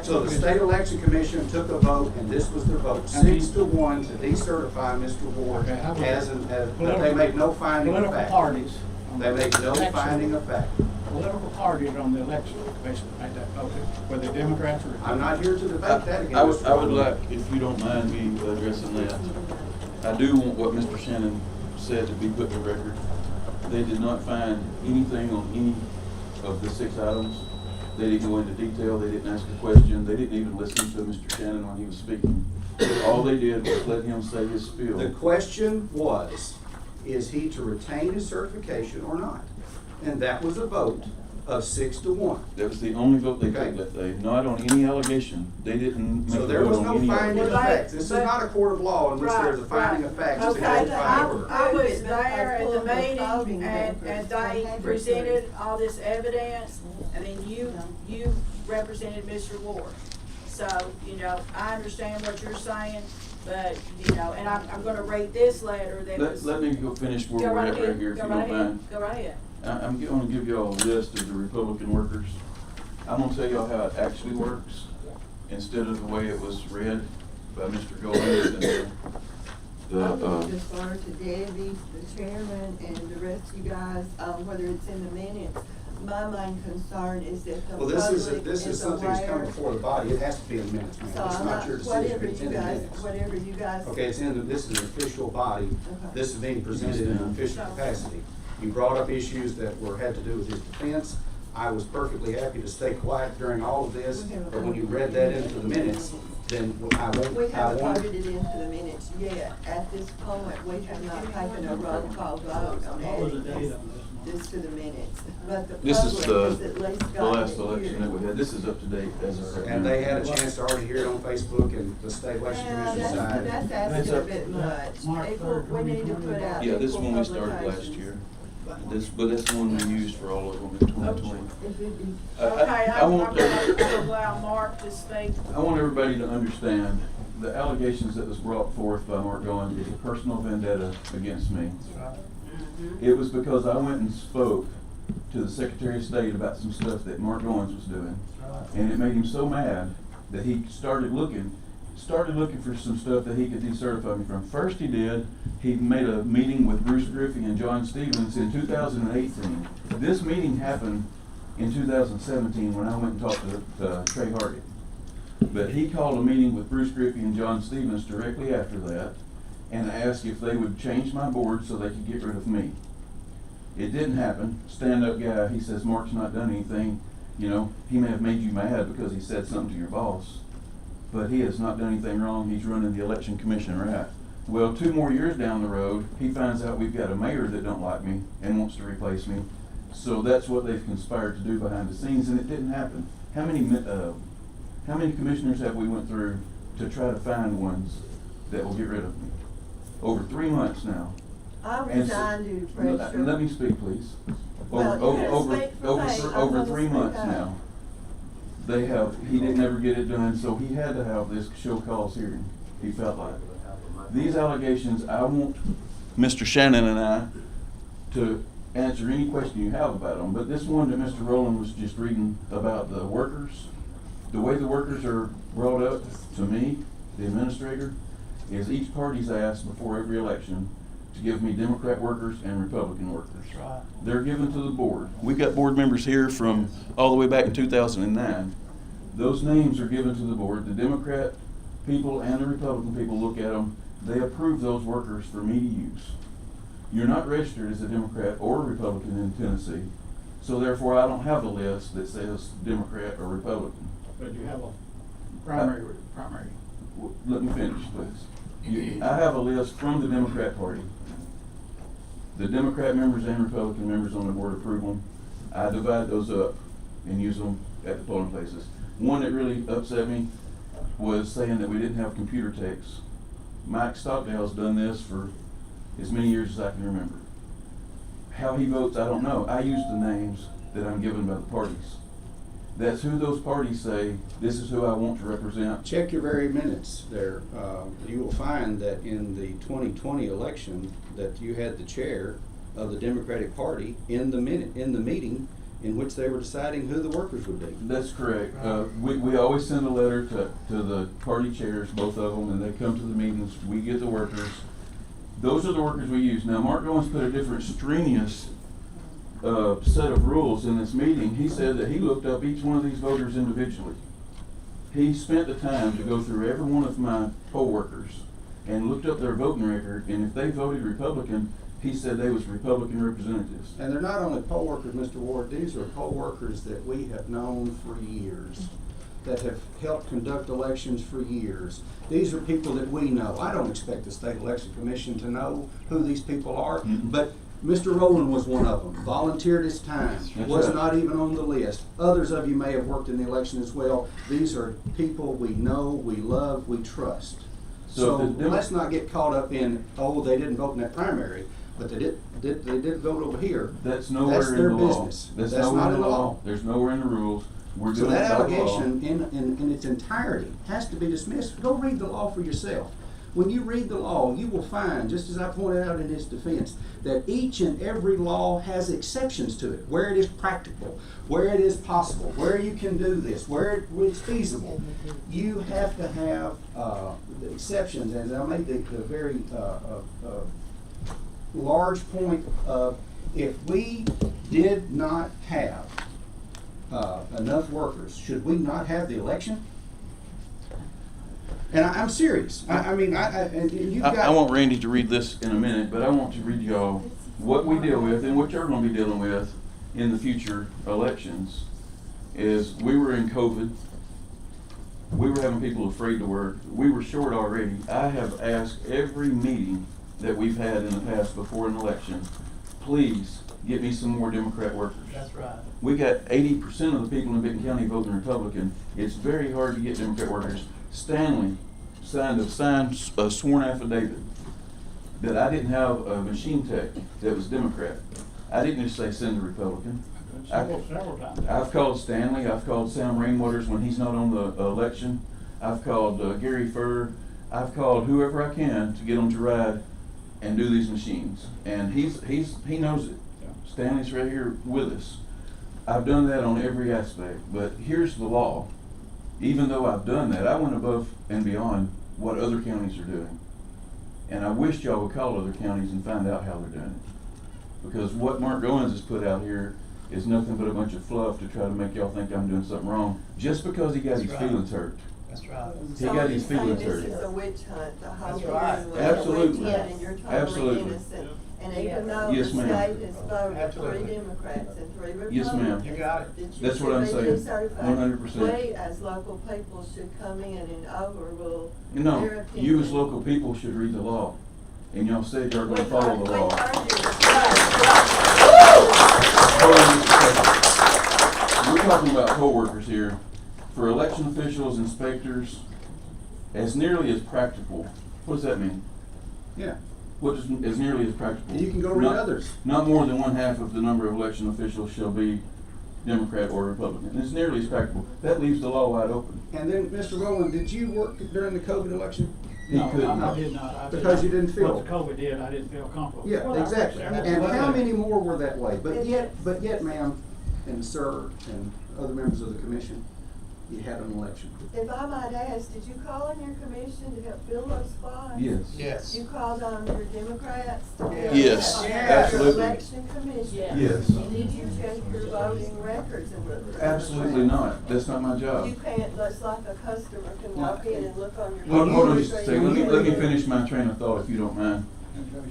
K: So the State Election Commission took a vote, and this was their vote, 6-1 to decertify Mr. Ward as they make no finding of fact.
F: Political parties.
K: They make no finding of fact.
F: Political parties on the election commission made that vote, whether Democrats or.
K: I'm not here to debate that again.
L: I would like, if you don't mind me addressing that, I do want what Mr. Shannon said to be put in the record. They did not find anything on any of the 6 items. They didn't go into detail, they didn't ask a question, they didn't even listen to Mr. Shannon when he was speaking. All they did was let him say his spiel.
K: The question was, is he to retain his certification or not? And that was a vote of 6-1.
L: That was the only vote they
K: Okay.
L: took that day, not on any allegation. They didn't make
K: So
L: a
K: there was
L: vote
K: no
L: on any
K: finding of
L: allegation.
K: facts. This is not a court of law in which there's a finding of facts. It's a
A: Okay,
K: codified order.
A: I was there at the meeting and they presented all this evidence, and then you represented Mr. Ward. So, I understand what you're saying, but, and I'm gonna read this letter that was.
L: Let me go finish where
A: Go
L: we're
A: right
L: at right
A: ahead,
L: here, if
A: go
L: you
A: right
L: don't
A: ahead,
L: mind.
A: go right ahead.
L: I'm gonna give you all a list of the Republican workers. I'm gonna tell y'all how it actually works, instead of the way it was read by Mr. Goldman and
D: I would defer to Debbie, the chairman, and the rest of you guys, whether it's in the minutes. My main concern is that the
K: Well,
D: public
K: this is something that's come before the body. It has to be in minutes, ma'am.
D: So
K: It's
D: I'm
K: not
D: not,
K: your decision.
D: whatever
K: It's
D: you
K: in the
D: guys,
K: minutes.
D: whatever you guys.
K: Okay, this is an official body.
D: Okay.
K: This is being presented in an official capacity. You brought up issues that had to do with his defense. I was perfectly happy to stay quiet during all of this, but when you read that into the minutes, then I
D: We haven't
K: won't.
D: voted it into the minutes yet. At this point, we have not taken a roll call vote on adding this to the minutes. But the
L: This is
D: public has at
L: the
D: least
L: last
D: gotten it
L: election
D: here.
L: that we had. This is up to date as of right now.
K: And they had a chance to already hear it on Facebook and the state election
D: Yeah,
K: commission side.
D: that's asking a bit much. We need to put out.
L: Yeah, this
D: equal
L: one we started last
D: publications.
L: year. But that's the one we used for all of them in 2020.
D: If it be-
A: Okay,
L: I
A: I'm
L: want,
A: gonna allow Mark to speak.
L: I want everybody to understand, the allegations that was brought forth by Mark Goins is a personal vendetta against me. It was because I went and spoke to the Secretary of State about some stuff that Mark Goins was doing. And it made him so mad that he started looking for some stuff that he could decertify me from. First he made a meeting with Bruce Griffey and John Stevens in 2018. This meeting happened in 2017 when I went and talked to Trey Hargett. But he called a meeting with Bruce Griffey and John Stevens directly after that and asked if they would change my board so they could get rid of me. It didn't happen. Stand-up guy, he says Mark's not done anything. He may have made you mad because he said something to your boss, but he has not done anything wrong. He's running the election commission right. Well, 2 more years down the road, he finds out we've got a mayor that don't like me and wants to replace me. So that's what they've conspired to do behind the scenes, and it didn't happen. How many commissioners have we went through to try to find ones that will get rid of me? Over 3 months now.
D: I
L: And
D: resigned due to pressure.
L: let me speak, please.
D: Well, you can speak for me. I'm
L: Over
D: gonna
L: 3
D: speak
L: months
D: up.
L: now. He didn't ever get it done, so he had to have this show cause hearing, he felt like. These allegations, I want Mr. Shannon and I to answer any question you have about them, but this one that Mr. Rowland was just reading about the workers, the way the workers are brought up to me, the administrator, is each party's asked before every election to give me Democrat workers and Republican workers.
F: Right.
L: They're given to the board. We got board members here from all the way back in 2009. Those names are given to the board. The Democrat people and the Republican people look at them. They approve those workers for me to use. You're not registered as a Democrat or a Republican in Tennessee, so therefore I don't have a list that says Democrat or Republican.
F: But you have a primary.
L: Let me finish, please. I have a list from the Democrat Party. The Democrat members and Republican members on the board approve them. I divide those up and use them at the polling places. One that really upset me was saying that we didn't have computer techs. Mike Stockdale's done this for as many years as I can remember. How he votes, I don't know. I use the names that I'm given by the parties. That's who those parties say, this is who I want to represent.
K: Check your very minutes there. You will find that in the 2020 election, that you had the chair of the Democratic Party in the meeting in which they were deciding who the workers would be.
L: That's correct. We always send a letter to the party chairs, both of them, and they come to the meetings. We get the workers. Those are the workers we use. Now, Mark Owens put a different strenuous set of rules in this meeting. He said that he looked up each one of these voters individually. He spent the time to go through every one of my poll workers and looked up their voting record, and if they voted Republican, he said they was Republican representatives.
K: And they're not only poll workers, Mr. Ward, these are poll workers that we have known for years, that have helped conduct elections for years. These are people that we know. I don't expect the State Election Commission to know who these people are, but Mr. Rowland was one of them, volunteered his time,
L: That's
K: was
L: right.
K: not even on the list. Others of you may have worked in the election as well. These are people we know, we love, we trust. So
L: if the
K: let's not get caught up in, oh, they didn't vote in that primary, but they did vote over here.
L: That's nowhere
K: That's
L: in
K: their
L: the law.
K: business.
L: That's
K: That's
L: nowhere
K: not
L: in the
K: in the
L: law.
K: law.
L: There's nowhere in the rules. We're
K: So
L: doing it
K: that
L: by law.
K: allegation in its entirety has to be dismissed. Go read the law for yourself. When you read the law, you will find, just as I pointed out in his defense, that each and every law has exceptions to it, where it is practical, where it is possible, where you can do this, where it's feasible. You have to have the exceptions, and I made the very large point of, if we did not have enough workers, should we not have the election? And I'm serious. And you've got.
L: I want Randy to read this in a minute, but I want to read y'all what we deal with and what you're going to be dealing with in the future elections. Is we were in COVID. We were having people afraid to work. We were short already. I have asked every meeting that we've had in the past before an election, please get me some more Democrat workers.
F: That's right.
L: We got 80% of the people in Benton County voting Republican. It's very hard to get Democrat workers. Stanley signed a sworn affidavit that I didn't have a machine tech that was Democrat. I didn't just say send a Republican.
F: Several times.
L: I've called Stanley, I've called Sam Rainwaters when he's not on the election. I've called Gary Furr. I've called whoever I can to get them to ride and do these machines. And he knows it. Stanley's right here with us. I've done that on every aspect, but here's the law. Even though I've done that, I went above and beyond what other counties are doing. And I wish y'all would call other counties and find out how they're doing it. Because what Mark Goins has put out here is nothing but a bunch of fluff to try to make y'all think I'm doing something wrong, just because he got his feelings hurt.
F: That's right.
L: He got his feelings
D: So
L: hurt.
D: this is a witch hunt, the whole
F: That's
D: thing
F: right.
D: was
L: Absolutely.
D: a witch hunt, and you're totally
L: Absolutely.
D: innocent. And even though
L: Yes,
D: the
L: ma'am.
D: state has voted
F: Absolutely.
D: 3 Democrats and 3 Republicans.
L: Yes, ma'am.
F: You got it.
D: that you
L: That's what
D: should
L: I'm
D: be
L: saying.
D: decertified.
L: 100%.
D: We, as local people, should come in and overrule their
L: No,
D: opinion.
L: you as local people should read the law. And y'all said you're gonna follow the law. Hold on just a second. We're talking about poll workers here. For election officials, inspectors, as nearly as practical, what does that mean?
K: Yeah.
L: What is as nearly as practical?
K: You can go read
L: Not-
K: others.
L: Not more than 1/2 of the number of election officials shall be Democrat or Republican. As nearly as practical. That leaves the law wide open.
K: And then, Mr. Rowland, did you work during the COVID election?
L: He
F: No,
L: could
F: I
L: not.
F: did not. I did
K: Because
F: not.
K: you didn't feel-
F: What the COVID did, I didn't feel comfortable.
K: Yeah,
F: Well,
K: exactly.
F: that's-
K: And how many more were that way? But yet, ma'am, and sir, and other members of the commission, you had an election.
D: If I might ask, did you call on your commission to help fill those spots?
L: Yes.
F: Yes.
D: You called on your Democrats to fill
L: Yes,
D: your
L: absolutely.
D: election commission?
L: Yes.
D: And did you check your voting records and look? at
L: Absolutely not. That's not my job.
D: You can't, that's like a customer can walk in and look on your.
L: Hold on
D: computer
L: just a
D: screen.
L: second. Let me finish my train of thought if you don't mind.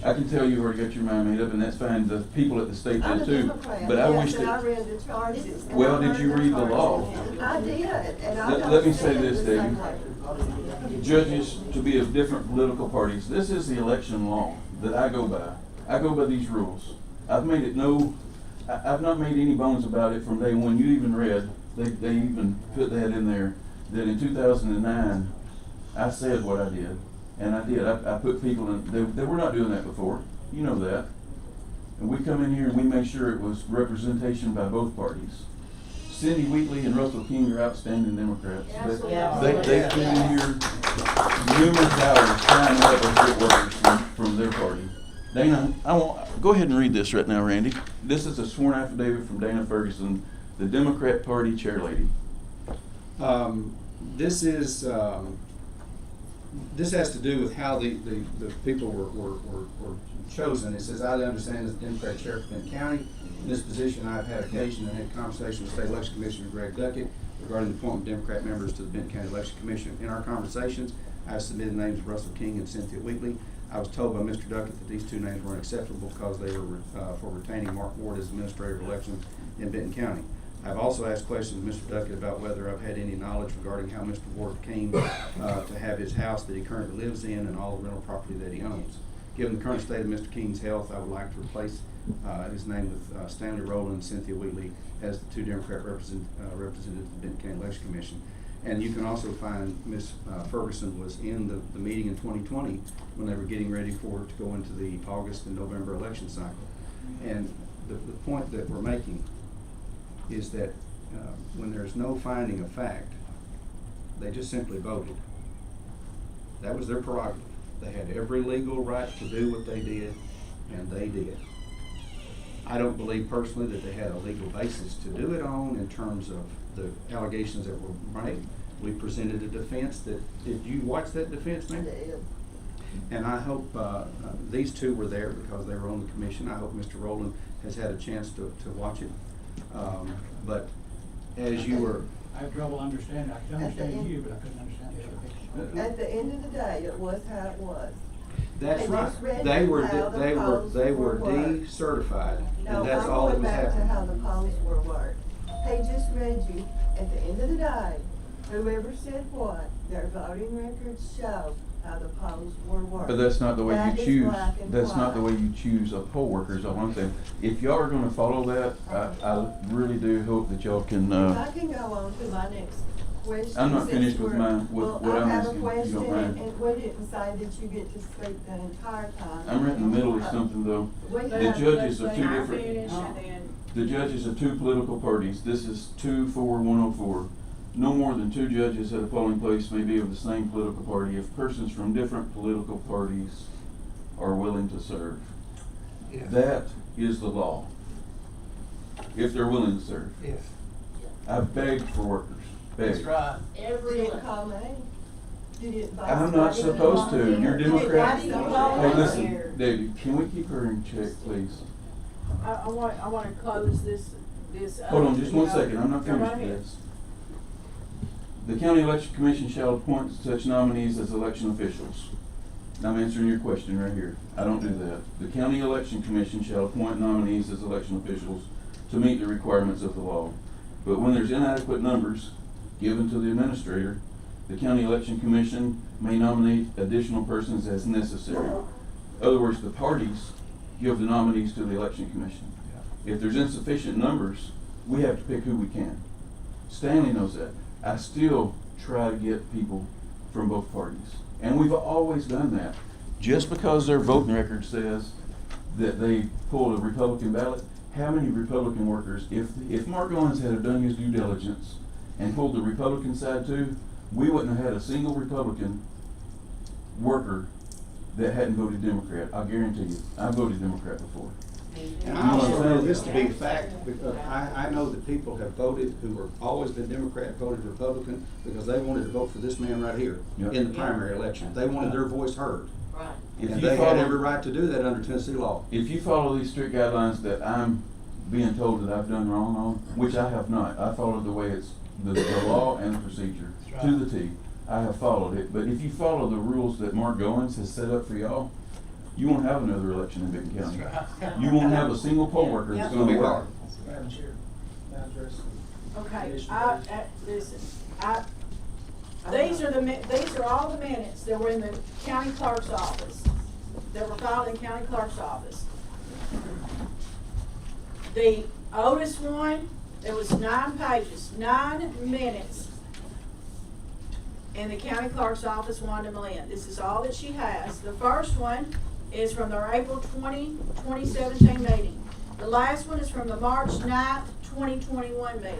L: I can tell you've already got your mind made up, and that's fine. The people at the state
D: I'm
L: did
D: a
L: too.
D: Democrat,
L: But I
D: yes,
L: wish
D: and I
L: that,
D: read the charges. and
L: Well,
D: I
L: did you
D: heard the
L: read the law?
D: charges. I did, and I
L: Let
D: don't
L: me say
D: stand
L: this,
D: the same
L: David.
D: way.
L: judges to be of different political parties, this is the election law that I go by. I go by these rules. I've made it I've not made any bones about it from day one. You even read, they even put that in there, that in 2009, I said what I did. And I did. I put people in, they were not doing that before. You know that. And we come in here and we make sure it was representation by both parties. Cindy Wheatley and Russell King are outstanding Democrats. They've been in here numerous hours trying to let us get workers from their party. Dana, go ahead and read this right now, Randy. This is a sworn affidavit from Dana Ferguson, the Democrat Party chairlady.
K: This has to do with how the people were chosen. It says, I understand as Democrat chair of Benton County. In this position, I've had occasion and had conversation with State Election Commissioner Greg Duckett regarding the appointment of Democrat members to the Benton County Election Commission. In our conversations, I've submitted the names of Russell King and Cynthia Wheatley. I was told by Mr. Duckett that these two names weren't acceptable because they were for retaining Mark Ward as Administrator of Elections in Benton County. I've also asked questions of Mr. Duckett about whether I've had any knowledge regarding how Mr. Ward came to have his house that he currently lives in and all the rental property that he owns. given the current state of Mr. King's health, I would like to replace his name with Stanley Rowland and Cynthia Wheatley as the two Democrat representatives of the Benton County Election Commission. And you can also find Ms. Ferguson was in the meeting in 2020 when they were getting ready to go into the August and November election cycle. And the point that we're making is that when there's no finding of fact, they just simply voted. That was their prerogative. They had every legal right to do what they did, and they did. I don't believe personally that they had a legal basis to do it on in terms of the allegations that were made. We presented a defense that, did you watch that defense, ma'am? And I hope these two were there because they were on the commission. I hope Mr. Rowland has had a chance to watch it. But as you were...
F: I have trouble understanding. I can understand you, but I couldn't understand the other people.
D: At the end of the day, it was how it was.
K: That's
D: They
K: right.
D: just read
K: They were
D: how the polls
K: they
D: were
K: were
D: worked.
K: decertified,
D: No,
K: and that's
D: I'm
K: all that
D: going
K: was
D: back to
K: happening.
D: how the polls were worked. He just read you, at the end of the day, whoever said what, their voting records show how the polls were worked.
L: But that's not the way
D: That
L: you
D: is
L: choose,
D: black and
L: that's not the
D: white.
L: way you choose a poll worker, is all I'm saying. If y'all are gonna follow that, I really do hope that y'all can,
D: If I can go on to my next question.
L: I'm not
D: since
L: finished with
D: we're-
L: mine, with
D: well,
L: what I'm
D: I have a
L: asking, if you
D: question,
L: don't mind.
D: and we didn't say that you get to speak the entire time.
L: I'm right in the middle of something though.
D: We
L: The
D: have-
L: judges are
A: Let
L: two
A: her
L: different,
A: finish and then,
L: the judges of two political parties. This is 2-4-104. No more than two judges at a polling place may be of the same political party if persons from different political parties are willing to serve. That is the law. If they're willing to serve.
C: Yes.
L: I've begged for workers, begged.
C: right.
D: You
E: Every
D: didn't call me. You didn't vice
L: I'm not
D: president.
L: supposed to. You're
D: You didn't
L: Democrat.
D: vice
E: Why do you
D: president.
E: call
L: Hey,
E: me?
L: listen, David, can we keep her in check, please?
A: I want to close this.
L: Hold on just one second, I'm not
A: Go right
L: finished
A: ahead.
L: with this. The county election commission shall appoint such nominees as election officials. I'm answering your question right here. I don't do that. The county election commission shall appoint nominees as election officials to meet the requirements of the law. But when there's inadequate numbers given to the administrator, the county election commission may nominate additional persons as necessary. In other words, the parties give the nominees to the election commission. If there's insufficient numbers, we have to pick who we can. Stanley knows that. I still try to get people from both parties. And we've always done that. Just because their voting record says that they pulled a Republican ballot, how many Republican workers, if Mark Owens had done his due diligence and pulled the Republican side too, we wouldn't have had a single Republican worker that hadn't voted Democrat. I'll guarantee you. I voted Democrat before.
K: And I also know this to be a fact, because I know that people have voted who have always been Democrat, voted Republican, because they wanted to vote for this man right here
L: Yep.
K: in the primary election. They wanted their voice heard.
E: Right.
L: If
K: And
L: you
K: they had
L: follow-
K: every right to do that under Tennessee law.
L: If you follow these strict guidelines that I'm being told that I've done wrong on, which I have not, I followed the way it's, the law and the procedure to the T. I have followed it, but if you follow the rules that Mark Goins has set up for y'all, you won't have another election in Benton County. You won't have a single poll worker that's
K: It's gonna be
L: gonna work.
K: hard.
F: Madam Chair, Madam Chair.
A: Okay, listen, these are all the minutes that were in the county clerk's office, that were filed in the county clerk's office. The oldest one, there was 9 pages, 9 minutes in the county clerk's office, Wanda Malin. This is all that she has. The first one is from their April 2017 meeting. The last one is from the March 9th, 2021 meeting.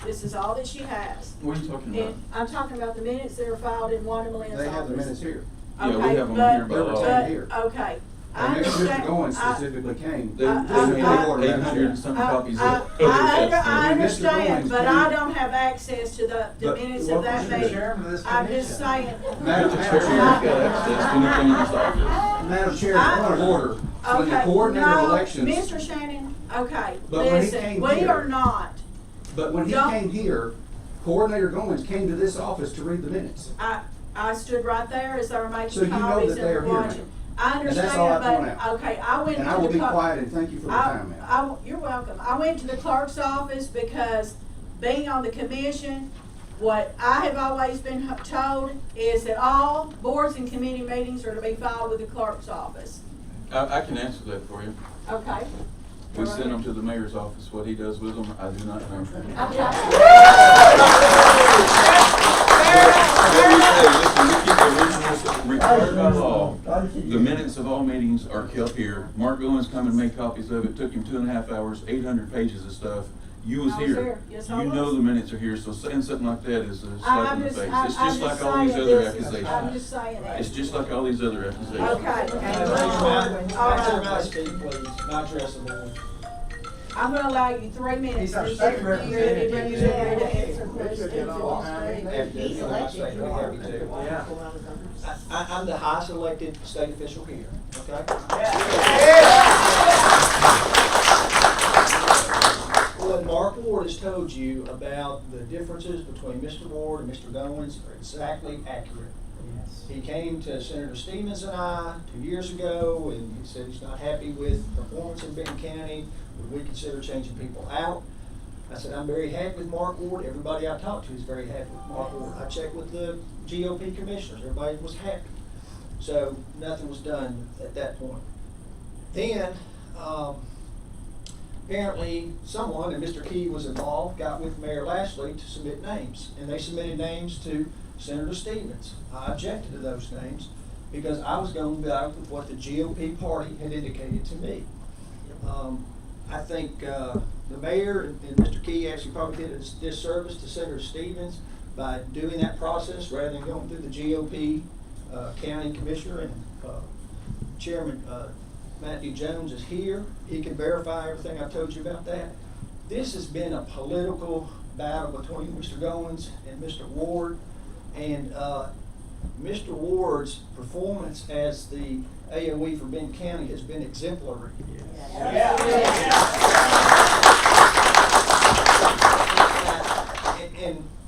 A: This is all that she has.
L: What are you talking about?
A: And I'm talking about the minutes that are filed in Wanda Malin's office.
K: They have the minutes here.
L: Yeah, we
A: Okay,
L: have them
A: but-
L: here by law.
K: They're here.
A: Okay, I
K: And Mr.
A: understand.
K: Goins
A: I-
K: specifically came.
L: They
A: I-
L: sent me
A: I-
L: 800 and some copies of.
A: I
K: When Mr.
A: understand,
K: Goins
A: but I
K: came-
A: don't have access to the
K: But
A: minutes
K: what
A: of that
K: was the
A: meeting.
C: chairman of this
A: I'm
C: commission?
A: just saying.
K: Madam
L: The
K: Chair,
L: chairman's got access when you come in this office.
K: Madam Chair, point of order. When the
A: Okay,
K: coordinator of
A: no,
K: elections,
A: Mr. Shannon, okay,
K: But when he
A: listen,
K: came
A: we
K: here-
A: are not,
K: but when he
A: Don't-
K: came here, Coordinator Goins came to this office to read the minutes.
A: I stood right there as they were
K: So
A: making
K: you know
A: copies
K: that
A: and
K: they are here,
A: watching.
K: ma'am.
A: I
K: And that's all I
A: understand,
K: point
A: but,
K: out.
A: okay, I went to
K: And
A: the.
K: I will be
A: clerk-
K: quiet and thank you for the time, ma'am.
A: You're welcome. I went to the clerk's office because being on the commission, What I have always been told is that all boards and committee meetings are to be filed with the clerk's office.
L: I can answer that for you.
A: Okay?
L: We send them to the mayor's office. What he does with them, I do not know. Listen, we keep the originals required by law. The minutes of all meetings are kept here. Mark Goins come and make copies of it. Took him 2.5 hours, 800 pages of stuff. You was
A: I was
L: here.
A: here. Yes, I
L: You know
A: was.
L: the minutes are here, so saying something like that is a slap in the face. It's
A: I'm
L: just like all these
A: saying
L: other
A: this. I'm
L: accusations.
A: just saying that.
L: It's just like all these other accusations.
A: Okay. All right.
M: please, not address the board.
A: I'm gonna allow you 3 minutes.
M: He's our
A: to
M: state
A: get
M: representative.
A: ready to answer
D: He's
A: questions.
E: He's elected.
M: Yeah. I'm the highest elected state official here, okay? What Mark Ward has told you about the differences between Mr. Ward and Mr. Goins are exactly accurate. He came to Senator Stevens and I 2 years ago, and he said he's not happy with performance in Benton County. Would we consider changing people out? I said, I'm very happy with Mark Ward. Everybody I talked to is very happy with Mark Ward. I checked with the GOP commissioners. Everybody was happy. So nothing was done at that point. Then, apparently someone, and Mr. Key was involved, got with Mayor Lashley to submit names. And they submitted names to Senator Stevens. I objected to those names because I was going back with what the GOP party had indicated to me. I think the mayor and Mr. Key actually probably did a disservice to Senator Stevens by doing that process rather than going through the GOP county commissioner, and Chairman Matthew Jones is here. He can verify everything I told you about that. This has been a political battle between Mr. Goins and Mr. Ward, and Mr. Ward's performance as the AOE for Benton County has been exemplary.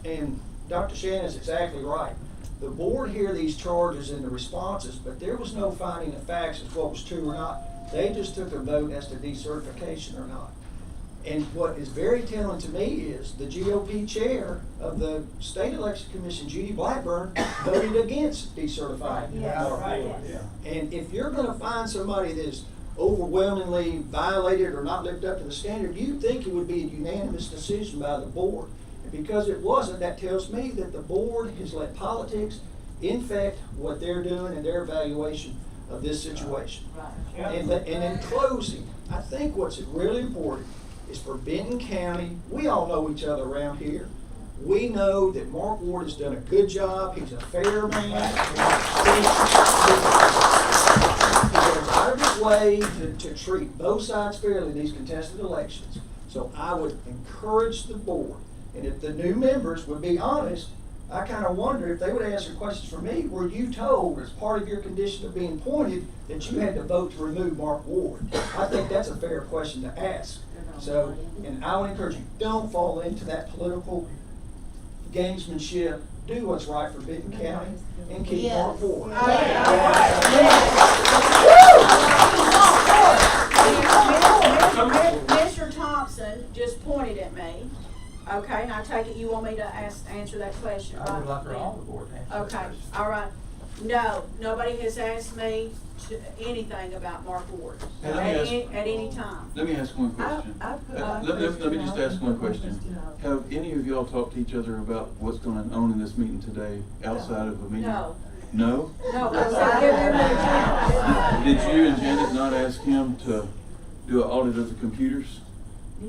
M: And Dr. Shannon is exactly right. The board hear these charges and the responses, but there was no finding of facts as what was true or not. They just took a vote as to decertification or not. And what is very telling to me is the GOP chair of the State Election Commission, Judy Blackburn, voted against decertifying Mark Ward. And if you're going to find somebody that is overwhelmingly violated or not lived up to the standard, you'd think it would be a unanimous decision by the board. And because it wasn't, that tells me that the board has let politics infect what they're doing and their evaluation of this situation. And in closing, I think what's really important is for Benton County, we all know each other around here. We know that Mark Ward has done a good job. He's a fair man. He goes out of his way to treat both sides fairly in these contested elections. So I would encourage the board, and if the new members would be honest, I kind of wonder if they would answer questions for me. Were you told as part of your condition of being appointed that you had to vote to remove Mark Ward? I think that's a fair question to ask. So, and I would encourage you, don't fall into that political gamesmanship. Do what's right for Benton County and keep Mark Ward.
A: Mr. Thompson just pointed at me. Okay, and I take it you want me to answer that question, right?
H: I would like for all the board to answer that
A: Okay,
H: question.
A: all right. No, nobody has asked me anything about Mark Ward
L: Hey,
A: at any time.
L: Let me ask one question. Let me just ask one question. Have any of y'all talked to each other about what's going on in this meeting today outside of a meeting?
A: No.
L: No?
A: No, because I give him a chance.
L: Did you and Janet not ask him to do an audit of the computers?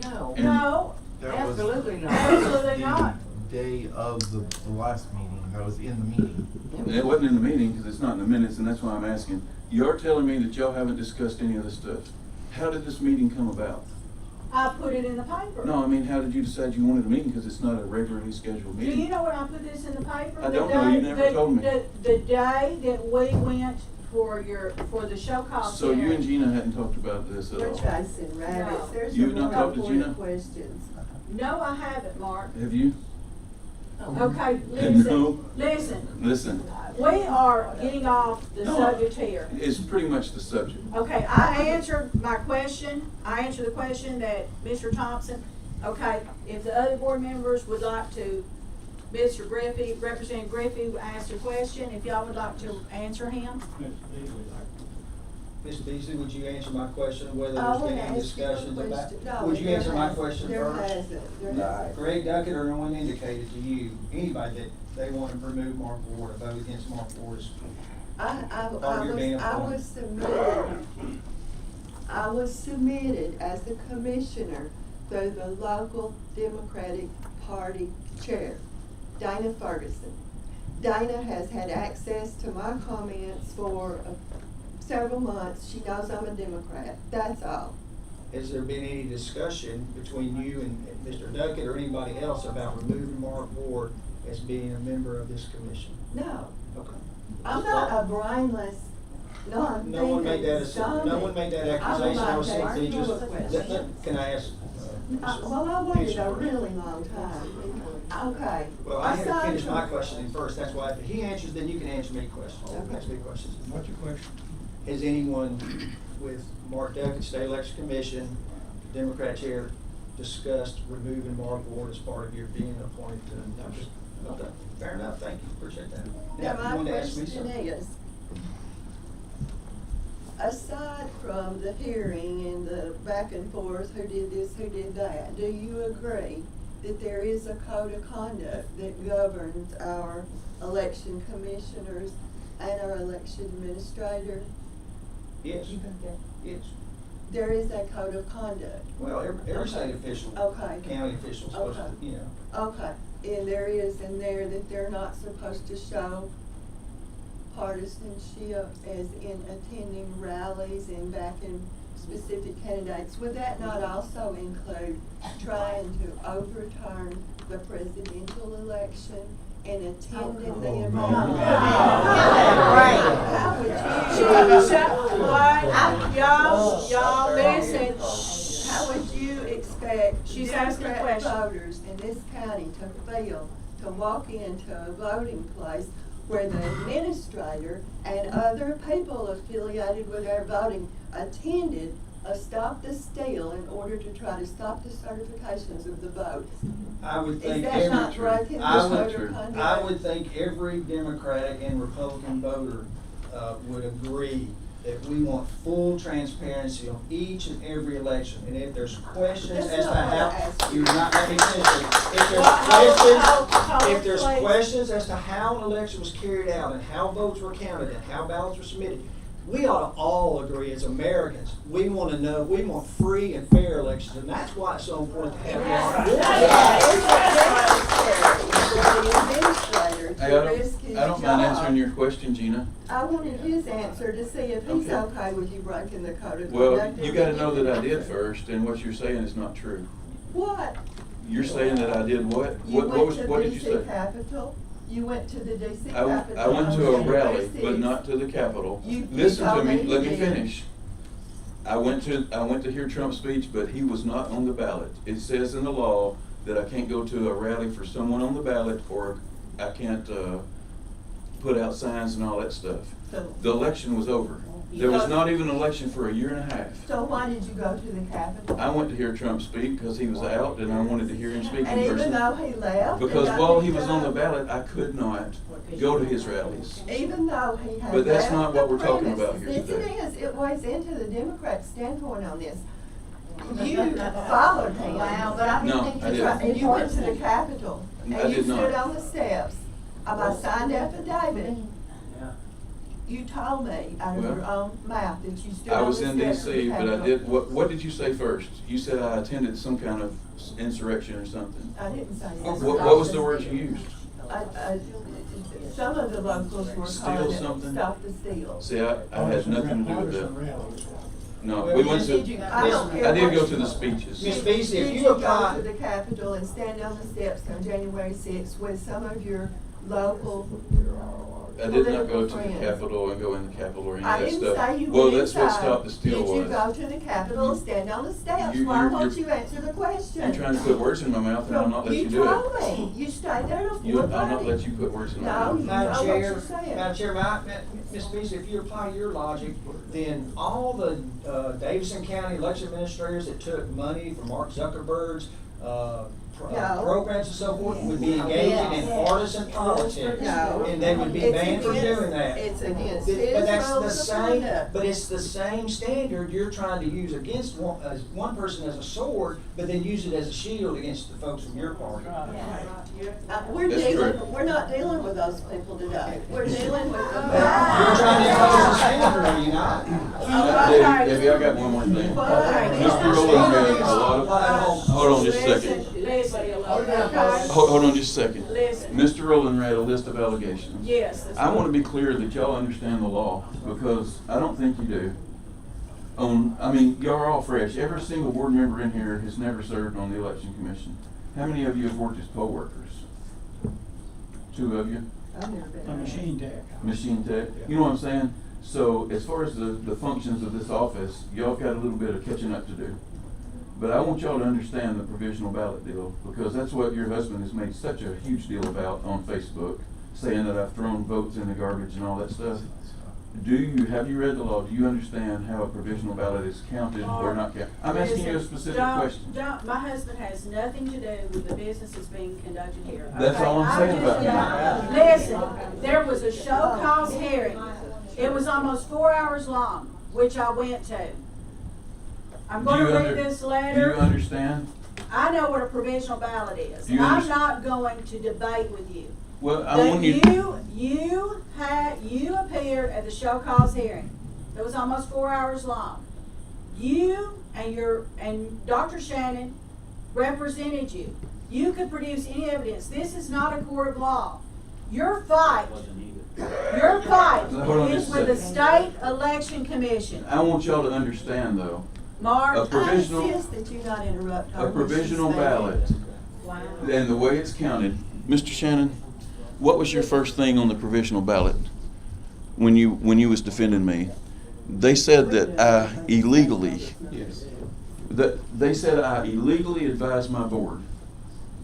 H: No.
L: And-
A: No,
H: Absolutely not.
A: absolutely not.
I: Day of the last meeting, I was in the meeting.
L: It wasn't in the meeting because it's not in the minutes, and that's why I'm asking. You're telling me that y'all haven't discussed any of this stuff. How did this meeting come about?
A: I put it in the paper.
L: No, I mean, how did you decide you wanted a meeting? Because it's not a regularly scheduled
A: Do you
L: meeting.
A: know when I put this in the paper?
L: I
A: The
L: don't know. You
A: day-
L: never told me.
A: The day that we went for the show cause.
L: So you and Gina hadn't talked about this at
D: We're
L: all?
D: chasing rabbits.
A: No.
D: There's
L: You've
D: some
L: not
D: more
L: talked to Gina?
D: important questions.
A: No, I haven't, Mark.
L: Have you?
A: Okay,
L: No.
A: listen.
L: Listen,
A: We are getting off the
L: No.
A: subject here.
L: it's pretty much the subject.
A: Okay, I answered my question. I answered the question that Mr. Thompson, okay, if the other board members would like to Mr. Griffey, Representative Griffey asked a question, if y'all would like to answer him.
M: Ms. Beasley, would you answer my question of whether
D: I
M: there's
D: wanna
M: been any
D: ask you a
M: discussions about?
D: question. No,
M: Would you
D: there
M: answer my
D: hasn't.
M: question
D: There
M: first?
D: hasn't. There hasn't.
M: Greg Duckett or no one indicated to you, anybody that they want to remove Mark Ward or vote against Mark Ward is
D: I was submitted as the commissioner through the local Democratic Party chair, Dana Ferguson. Dana has had access to my comments for several months. She knows I'm a Democrat, that's all.
M: Has there been any discussion between you and Mr. Duckett or anybody else about removing Mark Ward as being a member of this commission?
D: No,
M: Okay.
D: I'm not a brainless, non-thinking
M: No one made that,
D: zombie.
M: no one made that accusation. I was
D: I
M: simply
D: would
M: just,
D: like to ask you a question.
M: can I ask?
D: Well, I waited a really long time. Okay.
M: Well, I had to
D: Aside
M: finish
D: from-
M: my question first, that's why if he answers, then you can answer me questions,
D: Okay.
M: ask me questions.
H: What's your question?
M: Has anyone with Mark Duckett, State Election Commission, Democrat chair, discussed removing Mark Ward as part of your being appointed to? Okay, fair enough, thank you, appreciate that.
D: Now,
M: Now,
D: my
M: you wanted to ask me
D: question
M: something?
D: is, aside from the hearing and the back and forth, who did this, who did that, do you agree that there is a code of conduct that governs our election commissioners and our election administrator?
M: Yes, yes.
D: There is a code of conduct.
M: Well, every state official,
D: Okay.
M: county official, supposed to,
D: Okay.
M: you know.
D: Okay, and there is in there that they're not supposed to show partisanship as in attending rallies and backing specific candidates. Would that not also include trying to overturn the presidential election and attending the enrollment? How would y'all listen, how would you expect
A: She's asking a
D: Democrat
A: question.
D: voters in this county to feel to walk into a voting place where the administrator and other people affiliated with our voting attended a stop the steal in order to try to stop the certifications of the vote?
M: I would
D: Is
M: think
D: that not
M: every,
D: breaking the
M: I
D: code
M: would,
D: of conduct?
M: I would think every Democratic and Republican voter, would agree that we want full transparency on each and every election. And if there's questions
D: That's
M: as to
D: not what I
M: how,
D: asked
M: you're
D: you.
M: not, let me finish it. If there's
D: Hold,
M: if there's
D: please.
M: questions as to how an election was carried out and how votes were counted and how ballots were submitted, we ought to all agree as Americans, we want to know, we want free and fair elections, and that's why it's so important to have Mark Ward.
L: Hey, I don't mind answering your question, Gina.
D: I wanted his answer to see if he's
L: Okay.
D: okay with you breaking the code of conduct.
L: Well, you gotta know that I did first, and what you're saying is not true.
D: What?
L: You're saying that I did what?
D: You went
L: What
D: to
L: did you
D: DC
L: say?
D: Capitol, you went to the DC
L: I
D: Capitol.
L: went
D: on
L: to a
D: January
L: rally, but
D: 6th.
L: not to the Capitol.
D: You
L: Listen to
D: told
L: me,
D: me
L: let
D: you
L: me
D: did.
L: finish. I went to hear Trump's speech, but he was not on the ballot. It says in the law that I can't go to a rally for someone on the ballot, or I can't, put out signs and all that stuff.
D: So-
L: The election was over. There was not even an election for a year and a half.
D: So why did you go to the Capitol?
L: I went to hear Trump speak because he was out, and I wanted to hear him speak
D: And
L: in
D: even
L: person.
D: though he left?
L: Because
D: and
L: while
D: I
L: he
D: didn't
L: was on the
D: go,
L: ballot, I could not go to his rallies.
D: Even though he had
L: But that's
D: left
L: not
D: the
L: what we're talking about
D: premises.
L: here
D: Yes,
L: today.
D: it is. It weighs into the Democrat standpoint on this. You followed him.
E: Wow, but I
L: No,
E: didn't think
L: I
E: you
L: didn't.
D: And you went to the Capitol.
L: I
D: And you
L: did not.
D: stood on the steps of a signed affidavit.
H: Yeah.
D: You told me out of your
L: Well,
D: own mouth that you stood
L: I
D: on the
L: was
D: steps
L: in
D: of the
L: DC, but I
D: Capitol.
L: did, what did you say first? You said I attended some kind of insurrection or something.
D: I didn't say that.
L: What was the word you used?
D: Some of the locals were
L: Steal
D: calling it
L: something?
D: stop the steal.
L: See, I had nothing to do with that. No,
M: Well,
L: we went
D: Did
L: to,
D: you- I don't care
L: I did
D: what
L: go
D: you-
L: to the speeches.
M: Miss Beasley, if
D: Did
M: you
D: you
M: apply.
D: go to the Capitol and stand on the steps on January 6th with some of your local
L: I did not go
D: political
L: to the
D: friends?
L: Capitol and go in the Capitol or any of
D: I
L: that
D: didn't
L: stuff.
D: say you
L: Well,
D: went
L: that's what
D: inside.
L: Stop the Steal
D: Did you
L: was.
D: go to the Capitol and stand on the steps?
L: You-
D: Why
L: you're-
D: won't
L: you're-
D: you answer the question?
L: You're trying to put words in my mouth, and I'll not let you do
D: told
L: it.
D: me. You stayed there till
L: I'll not
D: 4:30.
L: let you put words in my
D: No,
L: mouth.
D: you know
M: Madam
D: what
M: Chair,
D: you're saying.
M: Madam Chair, Ms. Beasley, if you apply your logic, then all the Davidson County election administrators that took money from Mark Zuckerberg's
D: No.
M: programs and so forth, would be engaging in partisan politics.
D: No.
M: And they would be
D: It's
M: banned from
D: against-
M: doing that.
D: It's against
M: But
D: his
M: that's the
D: rules of
M: same,
D: conduct.
M: but it's the same standard you're trying to use against one person as a sword, but then use it as a shield against the folks from your party.
D: We're not dealing with those people today. We're dealing with the.
M: You're trying to impose a standard, are you not?
L: Debbie, I got one more thing. Mr. Rowland read a lot of, hold on just a second. Hold on just a second.
A: Listen.
L: Mr. Rowland read a list of allegations.
A: Yes. that's
L: I
A: what-
L: want to be clear that y'all understand the law, because I don't think you do. I mean, y'all are all fresh. Every single board member in here has never served on the election commission. How many of you have worked as poll workers? 2 of you?
D: I've never been.
F: A machine tech.
L: Machine tech. You know what I'm saying? So as far as the functions of this office, y'all got a little bit of catching up to do. But I want y'all to understand the provisional ballot deal, because that's what your husband has made such a huge deal about on Facebook, saying that I've thrown votes in the garbage and all that stuff. Have you read the law? Do you understand how a provisional ballot is counted or not counted? I'm asking you a specific question.
A: My husband has nothing to do with the businesses being conducted here.
L: That's
A: okay?
L: all I'm saying about
A: that. Listen, there was a show cause hearing. It was almost 4 hours long, which I went to. I'm going to read this letter.
L: Do you understand?
A: I know what a provisional ballot is.
L: Do you
A: I'm
L: understand?
A: not going to debate with you.
L: Well, I
A: But
L: want you.
A: you appeared at the show cause hearing. It was almost 4 hours long. You and Dr. Shannon represented you. You could produce any evidence. This is not a court of law. Your fight
L: Hold on
A: is
L: just a
A: with the
L: second.
A: State Election Commission.
L: I want y'all to understand though,
A: Mark,
L: a provisional,
D: I insist that you not interrupt her.
L: a provisional
D: when she's
L: ballot,
A: wow.
L: and the way it's counted. Mr. Shannon, what was your first thing on the provisional ballot when you was defending me? They said that I illegally advised my board.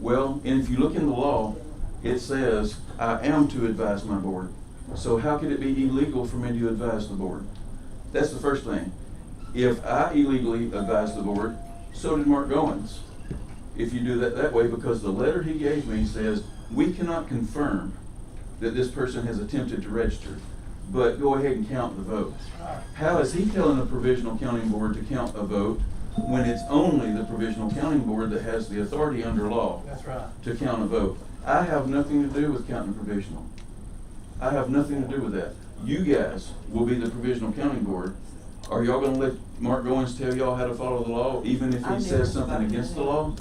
L: Well, and if you look in the law, it says I am to advise my board. So how could it be illegal for me to advise the board? That's the first thing. If I illegally advised the board, so did Mark Goins. If you do that way, because the letter he gave me says, we cannot confirm that this person has attempted to register, but go ahead and count the votes. How is he telling the provisional counting board to count a vote when it's only the provisional counting board that has the authority under law to count a vote? I have nothing to do with counting provisional. I have nothing to do with that. You guys will be the provisional counting board. Are y'all gonna let Mark Goins tell y'all how to follow the law, even if he says something against the law?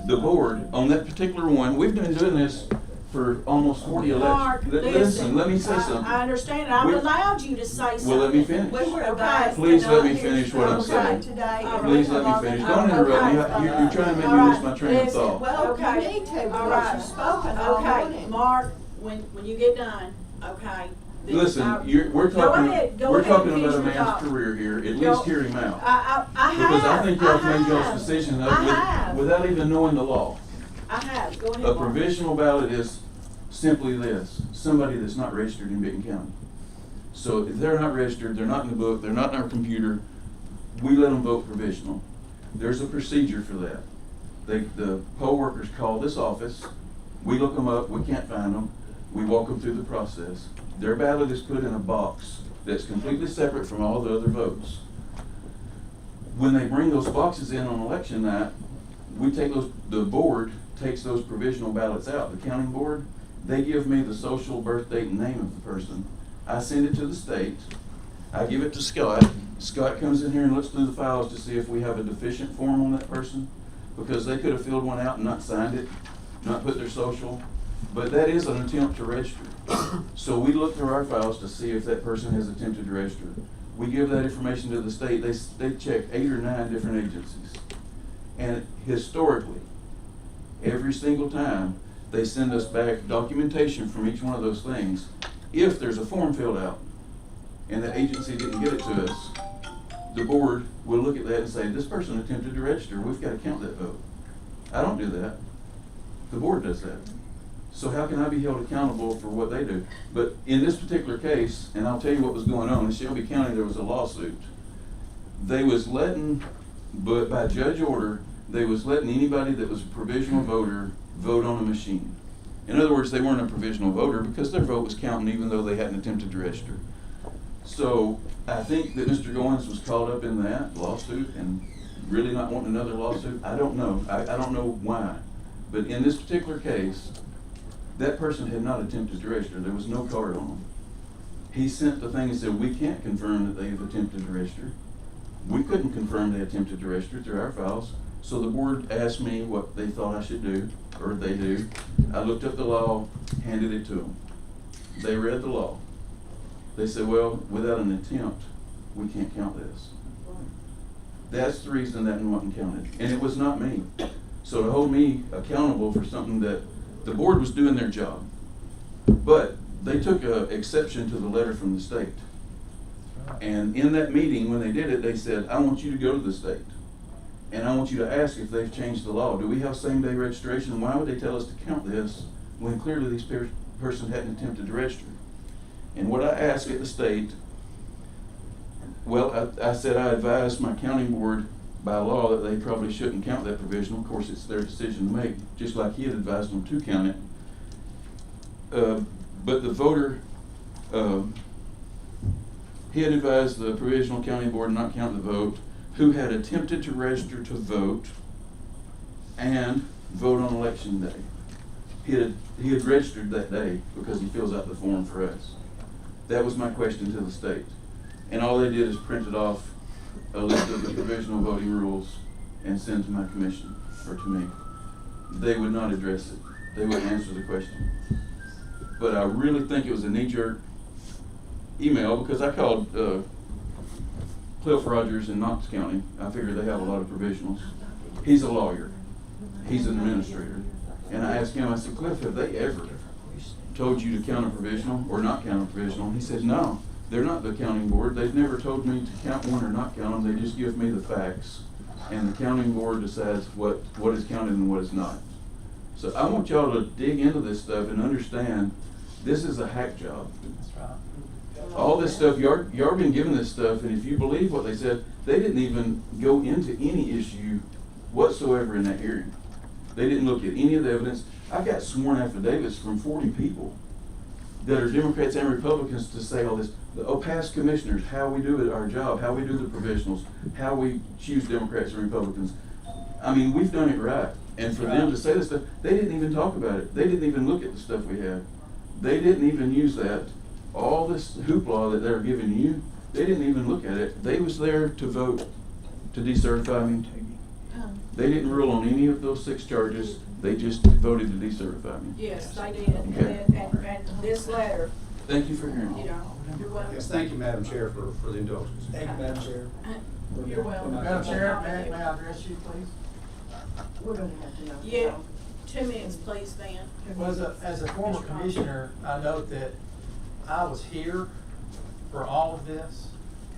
L: The board, on that particular one, we've been doing this for almost 40
A: Mark,
L: elections. Listen, let me say something.
A: I understand. I've
L: We-
A: allowed you to say something.
L: Well, let me finish.
D: We were
A: Okay.
D: advised.
L: Please
D: to
L: let
D: not
L: me
D: use
L: finish what I'm
D: the
L: saying.
D: today.
L: Please let me finish. Don't interrupt me. You're trying to make me lose my train of
A: Listen.
L: thought.
D: Well,
A: Okay.
D: you need to,
A: All
D: because
A: right.
D: you've spoken all
A: Okay,
D: morning.
A: Mark, when you get done, okay. then
L: Listen, we're
A: Go
L: talking
A: ahead, go
L: we're
A: ahead
L: talking
A: and
L: about a
A: finish your
L: man's
A: talk.
L: career here. At
A: Go-
L: least hear him out.
A: I have.
L: Because I think y'all have made
A: have.
L: y'all's decision
A: I have.
L: without even knowing the law.
A: I have, go ahead.
L: A
A: Mark.
L: provisional ballot is simply this: somebody that's not registered in Benton County. So if they're not registered, they're not in the book, they're not in our computer, we let them vote provisional. There's a procedure for that. The poll workers call this office, we look them up, we can't find them, we walk them through the process. Their ballot is put in a box that's completely separate from all the other votes. When they bring those boxes in on election night, the board takes those provisional ballots out, the counting board. They give me the social, birth date, and name of the person. I send it to the state. I give it to Scott. Scott comes in here and looks through the files to see if we have a deficient form on that person, because they could have filled one out and not signed it, not put their social. But that is an attempt to register. So we look through our files to see if that person has attempted to register. We give that information to the state. They check 8 or 9 different agencies. And historically, every single time, they send us back documentation from each one of those things. If there's a form filled out and the agency didn't get it to us, the board will look at that and say, this person attempted to register, we've got to count that vote. I don't do that. The board does that. So how can I be held accountable for what they do? But in this particular case, and I'll tell you what was going on, in Shelby County there was a lawsuit. They was letting, but by judge order, they was letting anybody that was a provisional voter vote on a machine. In other words, they weren't a provisional voter because their vote was counting even though they hadn't attempted to register. So I think that Mr. Goins was caught up in that lawsuit and really not wanting another lawsuit. I don't know. I don't know why. But in this particular case, that person had not attempted to register. There was no card on them. He sent the thing and said, we can't confirm that they've attempted to register. We couldn't confirm they attempted to register through our files. So the board asked me what they thought I should do, or they do. I looked up the law, handed it to them. They read the law. They said, well, without an attempt, we can't count this. That's the reason that one wasn't counted. And it was not me. So to hold me accountable for something that the board was doing their job. But they took exception to the letter from the state. And in that meeting, when they did it, they said, I want you to go to the state. And I want you to ask if they've changed the law. Do we have same-day registration? Why would they tell us to count this when clearly this person hadn't attempted to register? And what I asked at the state, well, I said I advised my county board by law that they probably shouldn't count that provisional. Of course, it's their decision to make, just like he had advised them to count it. But the voter, he had advised the provisional county board not count the vote, who had attempted to register to vote and vote on election day. He had registered that day because he fills out the form for us. That was my question to the state. And all they did is printed off a list of the provisional voting rules and send to my commission, or to me. They would not address it. They wouldn't answer the question. But I really think it was a knee-jerk email because I called Cliff Rogers in Knox County. I figured they have a lot of provisionals. He's a lawyer. He's an administrator. And I asked him, I said, Cliff, have they ever told you to count a provisional or not count a provisional? And he said, no, they're not the counting board. They've never told me to count one or not count them. They just give me the facts. And the counting board decides what is counted and what is not. So I want y'all to dig into this stuff and understand this is a hack job. All this stuff, y'all been given this stuff, and if you believe what they said, they didn't even go into any issue whatsoever in that hearing. They didn't look at any of the evidence. I got sworn affidavits from 40 people that are Democrats and Republicans to say all this. Past commissioners, how we do it, our job, how we do the provisionals, how we choose Democrats and Republicans. I mean, we've done it right. And for them to say this stuff, they didn't even talk about it. They didn't even look at the stuff we had. They didn't even use that. All this hoopla that they're giving you, they didn't even look at it. They was there to vote to decertify me. They didn't rule on any of those 6 charges. They just voted to decertify me.
A: Yes, they did.
L: Okay.
A: And this letter,
L: Thank you for hearing me.
A: you know, you're welcome.
K: Yes, thank you, Madam Chair, for the indulgence.
M: Thank you, Madam Chair.
A: You're welcome.
H: Madam Chair, may I address you, please?
E: We're gonna have to know.
A: Yeah, 2 minutes, please, Van.
H: Well, as a former commissioner, I note that I was here for all of this.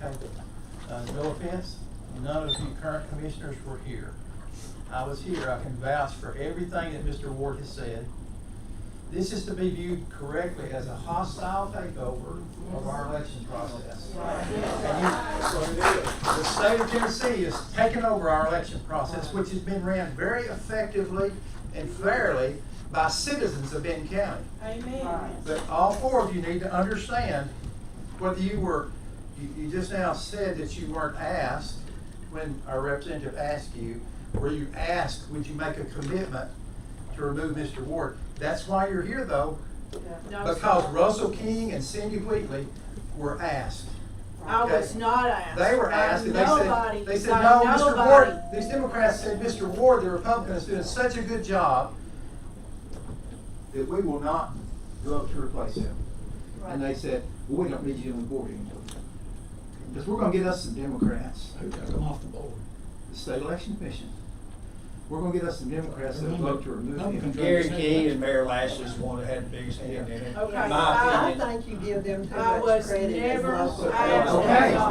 H: Okay, no offense, none of you current commissioners were here. I was here. I can vouch for everything that Mr. Ward has said. This is to be viewed correctly as a hostile takeover of our election process. And the state of Tennessee is taking over our election process, which has been ran very effectively and fairly by citizens of Benton County.
A: Amen.
H: But all 4 of you need to understand whether you were, you just now said that you weren't asked when our representative asked you, were you asked, would you make a commitment to remove Mr. Ward? That's why you're here though,
A: No,
H: because
A: sir.
H: Russell King and Cindy Wheatley were asked.
A: I was not asked.
H: They were asked, and they said, no, Mr. Ward, these Democrats said, Mr. Ward, the Republican, is doing such a good job that we will not go up to replace him. And they said, well, we don't need you on the board anymore. Because we're going to get us some Democrats
F: Who got them off the board?
H: the State Election Commission.
I: we're gonna get us some Democrats that vote to remove him.
M: Gary Key and Mayor Lash is the one that had the biggest hand in it.
A: Okay,
M: In my
D: I
M: opinion.
D: think you give them too
A: I
D: much
A: was
D: credit as
A: never
D: local.
A: asked.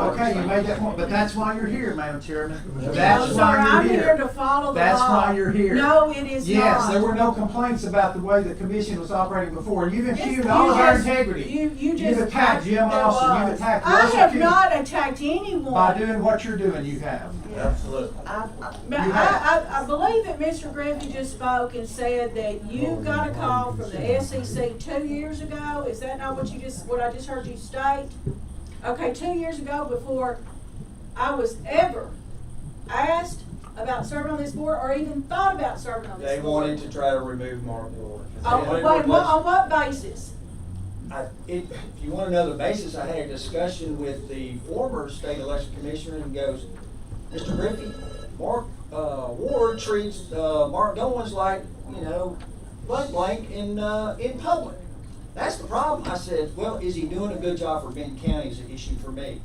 I: Okay, you made that point, but that's why you're here, Madam Chairman.
A: No,
I: That's
A: sir,
I: why
A: I'm
I: you're
A: here to
I: here.
A: follow the law.
I: That's why you're here.
A: No, it is not.
I: Yes, there were no complaints about the way the commission was operating before. You've
A: Yes,
I: impugned
A: you
I: all of our
A: just-
I: integrity.
A: you just-
I: You've attacked Jim
A: there
I: Austin,
A: was.
I: you've attacked
A: I
I: Russell
A: have
I: King.
A: not attacked anyone.
I: By doing what you're doing, you have.
B: Absolutely.
A: But
I: You have.
A: I believe that Mr. Griffin just spoke and said that you got a call from the SEC 2 years ago. Is that not what I just heard you state? Okay, 2 years ago, before I was ever asked about serving on this board or even thought about serving on this
M: They
A: board.
M: wanted to try to remove Mark Ward.
A: On what basis?
M: If you want to know the basis, I had a discussion with the former state election commissioner and goes, Mr. Griffey, Mark Ward treats Mark Goins like, blank in public. That's the problem. I said, well, is he doing a good job for Benton County is an issue for me.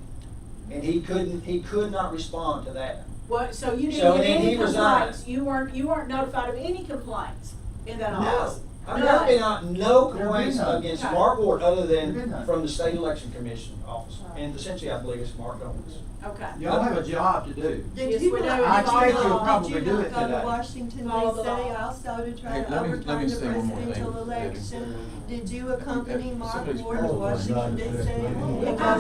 M: And he could not respond to that.
A: What, so you
M: So,
A: didn't
M: and
A: get
M: then
A: any
M: he resigned.
A: complaints? You weren't notified of any complaints in that office?
M: I've never been on no
I: There
M: complaints
I: been none.
M: against
A: Okay.
M: Mark Ward other
I: There been
M: than
I: none.
M: from the state election commission office. And essentially, I believe it's Mark Goins.
A: Okay.
I: Y'all have a job to do.
D: Did
A: Yes,
D: you
A: we do.
D: not,
A: I
I: expect you'll
D: did
I: probably
D: you
I: do
D: not
I: it
D: go
I: today.
D: to Washington
A: Follow the
D: D.C.
A: law.
D: also to try
L: Hey,
D: to
L: let me
D: overturn the
L: say one more thing,
D: presidential
L: Eddie.
D: election? Did you accompany Mark
L: Somebody's
D: Ward to Washington D.C.?
A: I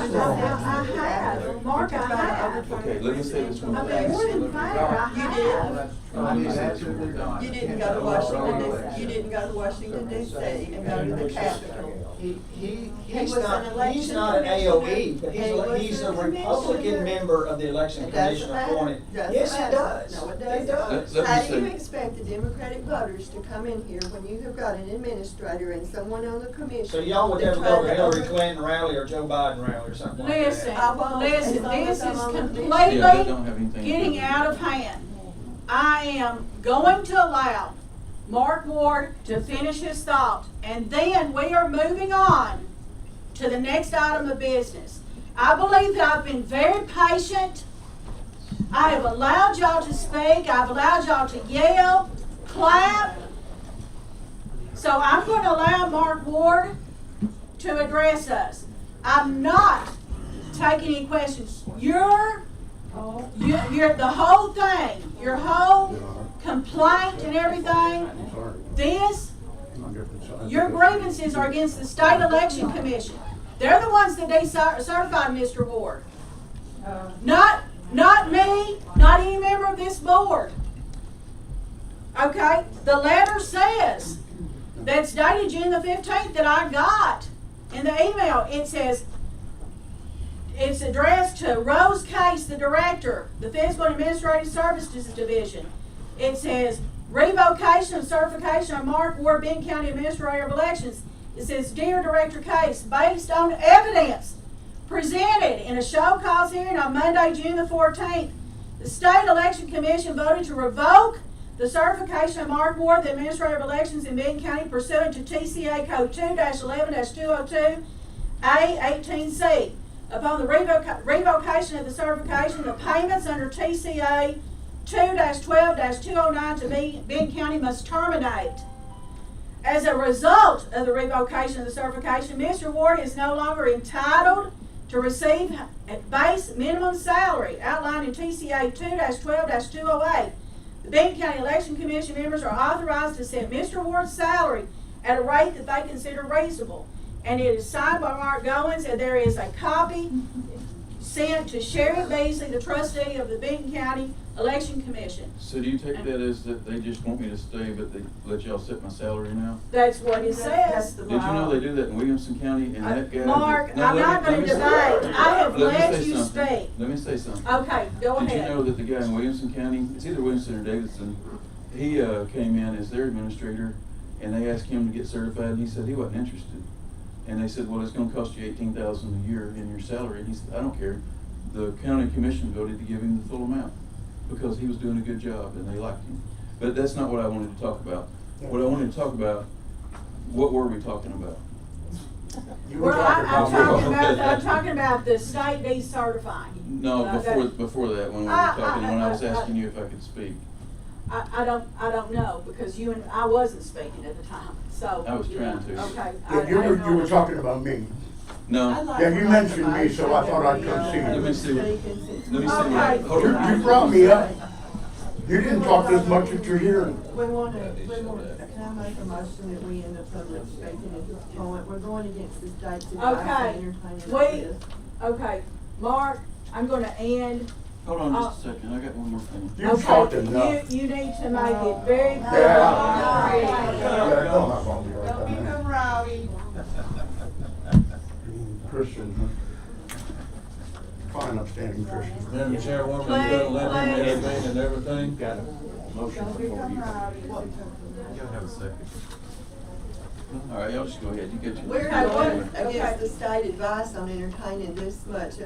A: have. Mark, I have.
L: Okay, let me say this one
A: I
L: thing.
A: mean, more than fair,
D: You
A: I
D: did?
A: have.
I: I mean, absolutely not.
D: You didn't go to Washington D.C. You didn't go to Washington D.C. and go to the Capitol.
M: He's
D: was
M: not,
D: an election
M: he's not an AOE, but
D: commissioner. He was
M: he's
D: a
M: a Republican
D: commissioner.
M: member of the election
D: It doesn't
M: commission
D: matter.
M: appointed.
D: Doesn't
M: Yes, it
D: matter.
M: does.
D: No, it
M: It
D: doesn't.
M: does.
L: Let me
D: How do you
L: say-
D: expect the Democratic voters to come in here when you have got an administrator and someone on the commission?
M: So y'all would
D: that
M: never
D: tried
M: go to
D: to
M: Hillary
D: over-
M: Clinton rally or Joe Biden rally or something like that?
A: Listen,
D: I won't,
A: listen,
D: as long
A: this
D: as I'm
A: is
D: on the commission.
L: Yeah, that don't
A: completely
L: have anything to do
A: getting
L: with
A: out
L: it.
A: of hand. I am going to allow Mark Ward to finish his thought, and then we are moving on to the next item of business. I believe that I've been very patient. I have allowed y'all to speak. I've allowed y'all to yell, clap. So I'm going to allow Mark Ward to address us. I'm not taking any questions. You're the whole thing, your whole complaint and everything, your grievances are against the State Election Commission. They're the ones that certified Mr. Ward. Not me, not any member of this board. Okay? The letter says, that's dated June the 15th that I got in the email. It says, it's addressed to Rose Case, the director, the Physical and Administrative Services Division. It says, revocation of certification of Mark Ward, Benton County Administrator of Elections. It says, Dear Director Case, based on evidence presented in a show cause hearing on Monday, June the 14th, the State Election Commission voted to revoke the certification of Mark Ward, the Administrator of Elections in Benton County, pursuant to TCA Code 2-11-202 A18C. Upon the revocation of the certification, the payments under TCA 2-12-209 to Benton County must terminate. As a result of the revocation of the certification, Mr. Ward is no longer entitled to receive a base minimum salary outlined in TCA 2-12-208. The Benton County Election Commission members are authorized to set Mr. Ward's salary at a rate that they consider reasonable. And it is signed by Mark Goins, and there is a copy sent to Sherry Beasley, the trustee of the Benton County Election Commission.
L: So do you take that as that they just want me to stay, but they let y'all set my salary now?
A: That's what it says.
L: Did you know they do that in Williamson County and that guy?
A: Mark,
L: No,
A: I'm
L: let
A: not
L: me-
A: going to
L: let me say-
A: debate. I have
L: let me
A: let
L: say
A: you
L: something.
A: speak.
L: Let me say something.
A: Okay, go
L: Did
A: ahead.
L: you know that the guy in Williamson County, it's either Williamson or Davidson, he came in as their administrator and they asked him to get certified and he said he wasn't interested. And they said, well, it's gonna cost you $18,000 a year in your salary. And he said, I don't care. The county commission voted to give him the full amount because he was doing a good job and they liked him. But that's not what I wanted to talk about. What I wanted to talk about, what were we talking about?
A: I'm talking about the state decertifying.
L: No, before that, when we were talking, when I was asking you if I could speak.
A: I don't know, because you and I wasn't speaking at the time, so.
L: I was trying to.
A: Okay.
N: Yeah, you were talking about me.
L: No.
N: Yeah, you mentioned me, so I thought I'd come see
L: Let me
N: you.
L: see what,
A: Okay.
L: hold on.
N: You brought me up. You didn't talk as much as you're hearing.
D: We want to, can I make a motion that we end the public speaking at this point? We're going against the state's advice
A: Okay,
D: and entertaining like this.
A: okay, Mark, I'm gonna end.
L: Hold on just a second, I got one more thing.
N: You've talked enough.
A: You need to make it very
N: Yeah.
A: clear.
N: Yeah, no, I'm not gonna be right
J: Don't
N: back.
J: become rowdy.
N: Christian, fine, upstanding Christian.
B: Madam Chairwoman, you gotta let him intervene and everything.
L: Got a motion before you.
J: Become rowdy.
I: You gotta have a second.
L: All right, y'all just go ahead, you get your.
D: We're
A: Okay,
D: going
A: what- okay.
D: against the state advice on entertaining this much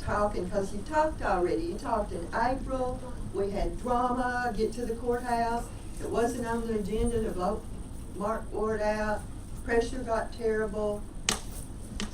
D: talking, because you talked already. You talked in April, we had drama, get to the courthouse. It wasn't on the agenda to vote Mark Ward out. Pressure got terrible.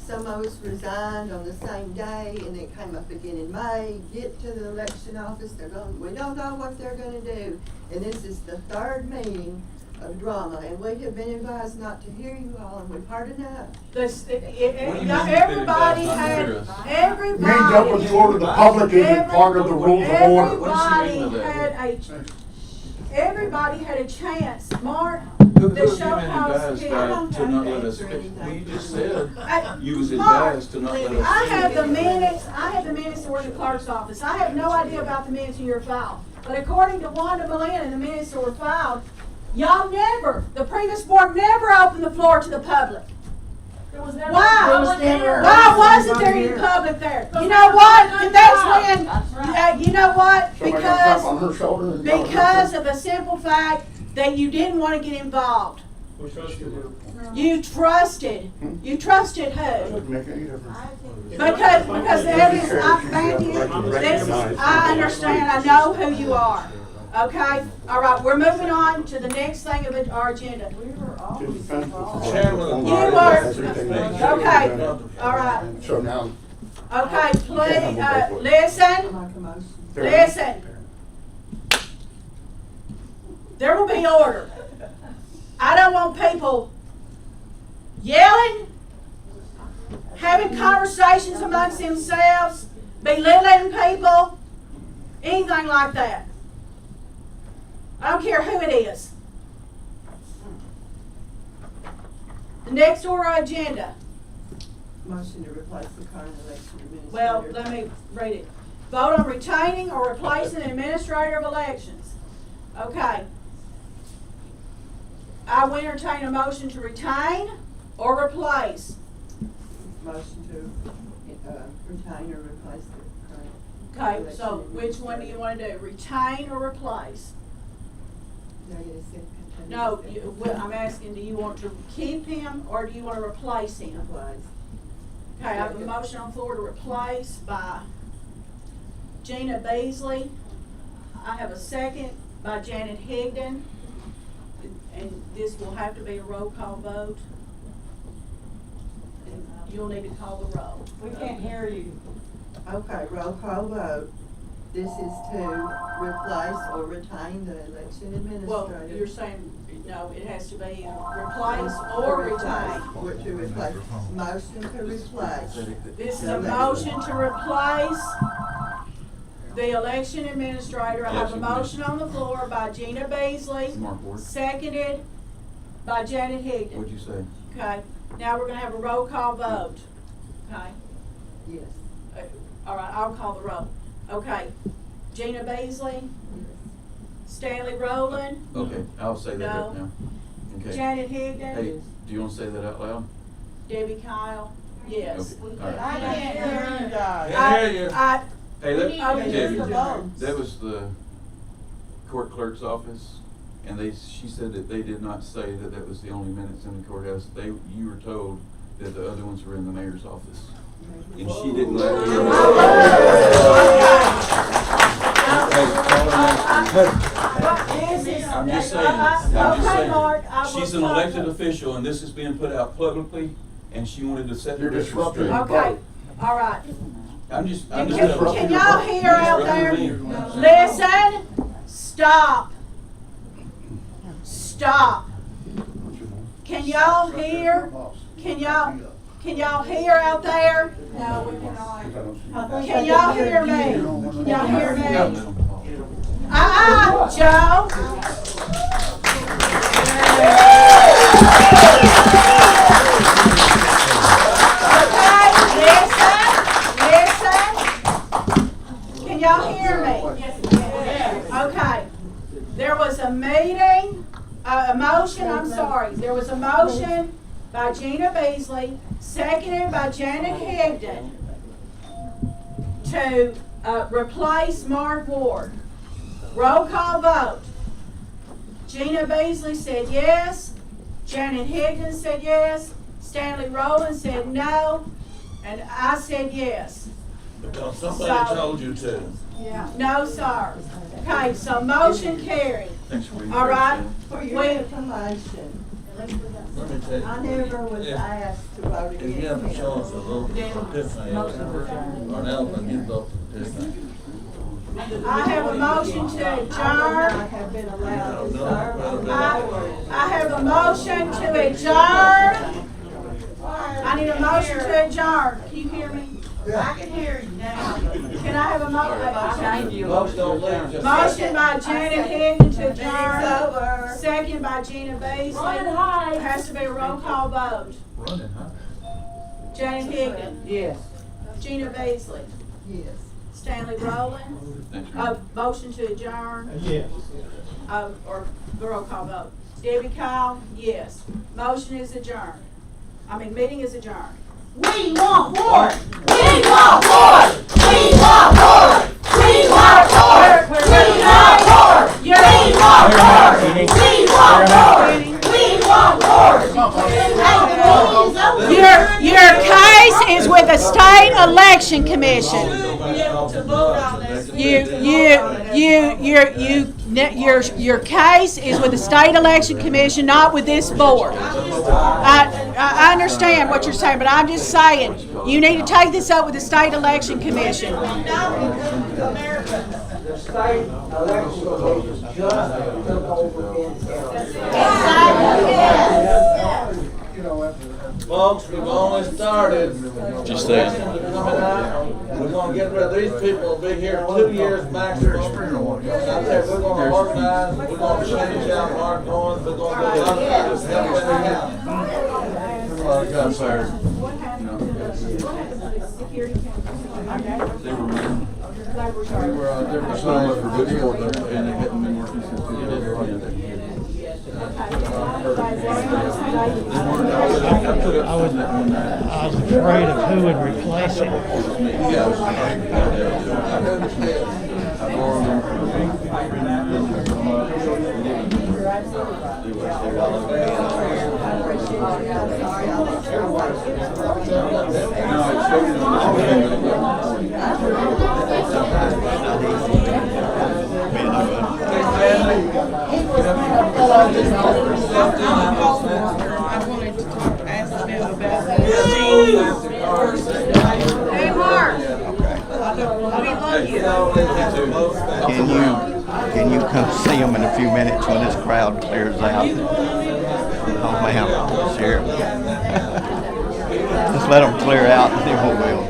D: Some of us resigned on the same day, and it came up again in May. Get to the election office, we don't know what they're gonna do. And this is the third meeting of drama, and we have been advised not to hear you all, and we've heard enough.
A: This,
L: What do you mean
A: everybody
L: you've been
A: had,
L: advised not to
A: everybody.
N: Me jumping toward the public isn't part of the rules of order.
L: What does she mean with
A: Everybody had a chance, Mark,
L: Who
A: the
L: have you
A: show
L: been
A: house
L: advised
A: here.
L: to not let us speak? Well, you just said you was
A: Mark,
L: advised to not let us.
A: I have the minutes that were in the clerk's office. I have no idea about the minutes in your file. But according to Wanda Malin and the minutes that were filed, the previous board never opened the floor to the public. Why? Why wasn't there any public there? You know what? And that's when, you know what?
N: Somebody gonna tap on her shoulder and go,
A: Because of the simple fact that you didn't want to get involved.
I: We trust you.
A: You trusted who?
N: Doesn't make any difference.
A: Because the evidence, I understand, I know who you are. Okay? All right, we're moving on to the next thing of our agenda.
N: Just defense before.
B: Chairman.
A: You were,
N: Everything
A: okay, all right.
N: So now,
A: Okay, please, listen, listen. There will be order. I don't want people yelling, having conversations amongst themselves, belittling people, anything like that. I don't care who it is. The next order of agenda.
D: Motion to replace the current election administrator.
A: Well, let me read it. Vote on retaining or replacing the administrator of elections. Okay. I will entertain a motion to retain or replace.
D: Motion to retain or replace the current.
A: Okay,
D: election
A: so which one do you want to do? Retain or replace?
D: Did I get a second?
A: No, I'm asking, do you want to keep him or do you want to replace him?
D: Replace.
A: Okay, I have a motion on the floor to replace by Gina Beasley. I have a second by Janet Higdon. And this will have to be a roll call vote. And you'll need to call the roll.
J: We can't hear you.
D: Okay, roll call vote. This is to replace or retain the election
A: Well,
D: administrator.
A: you're saying, no, it has to be replace or retain.
D: Or to replace. Motion to replace.
A: This is a motion to replace the election administrator. I have a motion on the floor by Gina Beasley,
L: Mark Ward.
A: seconded by Janet Higdon.
L: What'd you say?
A: Okay, now we're gonna have a roll call vote. Okay,
D: Yes.
A: all right, I'll call the roll. Okay, Gina Beasley, Stanley Rowland,
L: Okay, I'll say that
A: No.
L: right now. Okay.
A: Janet
L: Hey,
A: Higdon,
L: do you wanna say that out loud?
A: Debbie Kyle, yes.
L: Okay, all right.
J: I can't hear you guys.
B: Can't hear you.
L: Hey,
A: We need to
L: that,
A: use the
L: Debbie,
A: votes.
L: that was the court clerk's office, and she said that they did not say that that was the only minutes in the courthouse. You were told that the other ones were in the mayor's office, and she didn't let you. I'm just saying, she's an elected official, and this is being put out publicly, and she wanted to set the
N: You're
L: record
N: disrupting.
L: straight.
A: Okay, all right.
L: I'm just.
A: Can y'all hear out there? Listen, stop. stop. Can y'all hear? Can y'all hear out there?
J: No, we cannot.
A: Can y'all hear me? Can y'all hear me? Joe. Listen. Can y'all hear me? Okay. There was a meeting, there was a motion by Gina Beasley, seconded by Janet Higdon, to replace Mark Ward. Roll call vote. Gina Beasley said yes. Janet Higdon said yes. Stanley Rowland said no. And I said yes.
B: Because somebody told you to.
A: Yeah. No, sir. Okay, so motion carried.
L: Thanks for
A: All right.
D: For your information,
B: Let me tell you.
D: I never was asked to vote
B: If you
D: against
B: have to show us a
D: him.
B: little epiphany or an elephant, you vote for epiphany.
A: I have a motion to
D: I would
A: adjourn.
D: not have been allowed to serve on the board.
A: I have a motion to adjourn. I need a motion to adjourn. Can you hear me?
J: I can hear you now.
A: Can I have a motion?
B: Folks don't leave just.
A: Motion by Janet Higdon to adjourn. Second by Gina Beasley. Has to be a roll call vote.
I: Running high.
A: Janet Higdon.
D: Yes.
A: Gina Beasley.
D: Yes.
A: Stanley Rowland.
L: Thanks,
A: Motion to adjourn.
F: Yes.
A: Or the roll call vote. Debbie Kyle, yes. Motion is adjourned. Meeting is adjourned.
J: We want more! We want more! We want more! We want more! We want more! We want more! We want more! We want more!
A: Your case is with the State Election Commission. Your case is with the State Election Commission, not with this board. I understand what you're saying, but I'm just saying, you need to take this up with the State Election Commission.
M: The state election commission just took over
B: Folks, we've only started.
L: Just saying.
B: We're gonna get rid of these people, will be here 2 years maximum. I said, we're gonna organize, we're gonna change out Mark Owens, we're gonna do a lot of this help in the county.
L: A lot of guys hired. They were signed up for good sport there, and they hadn't been working since 2010.
F: I was afraid of who would replace him.
J: I wanted to ask them about that.
A: Hey, Mark.
J: We love you.
C: Can you come see them in a few minutes when this crowd clears out? Oh, ma'am, Sheriff. Just let them clear out and then we will.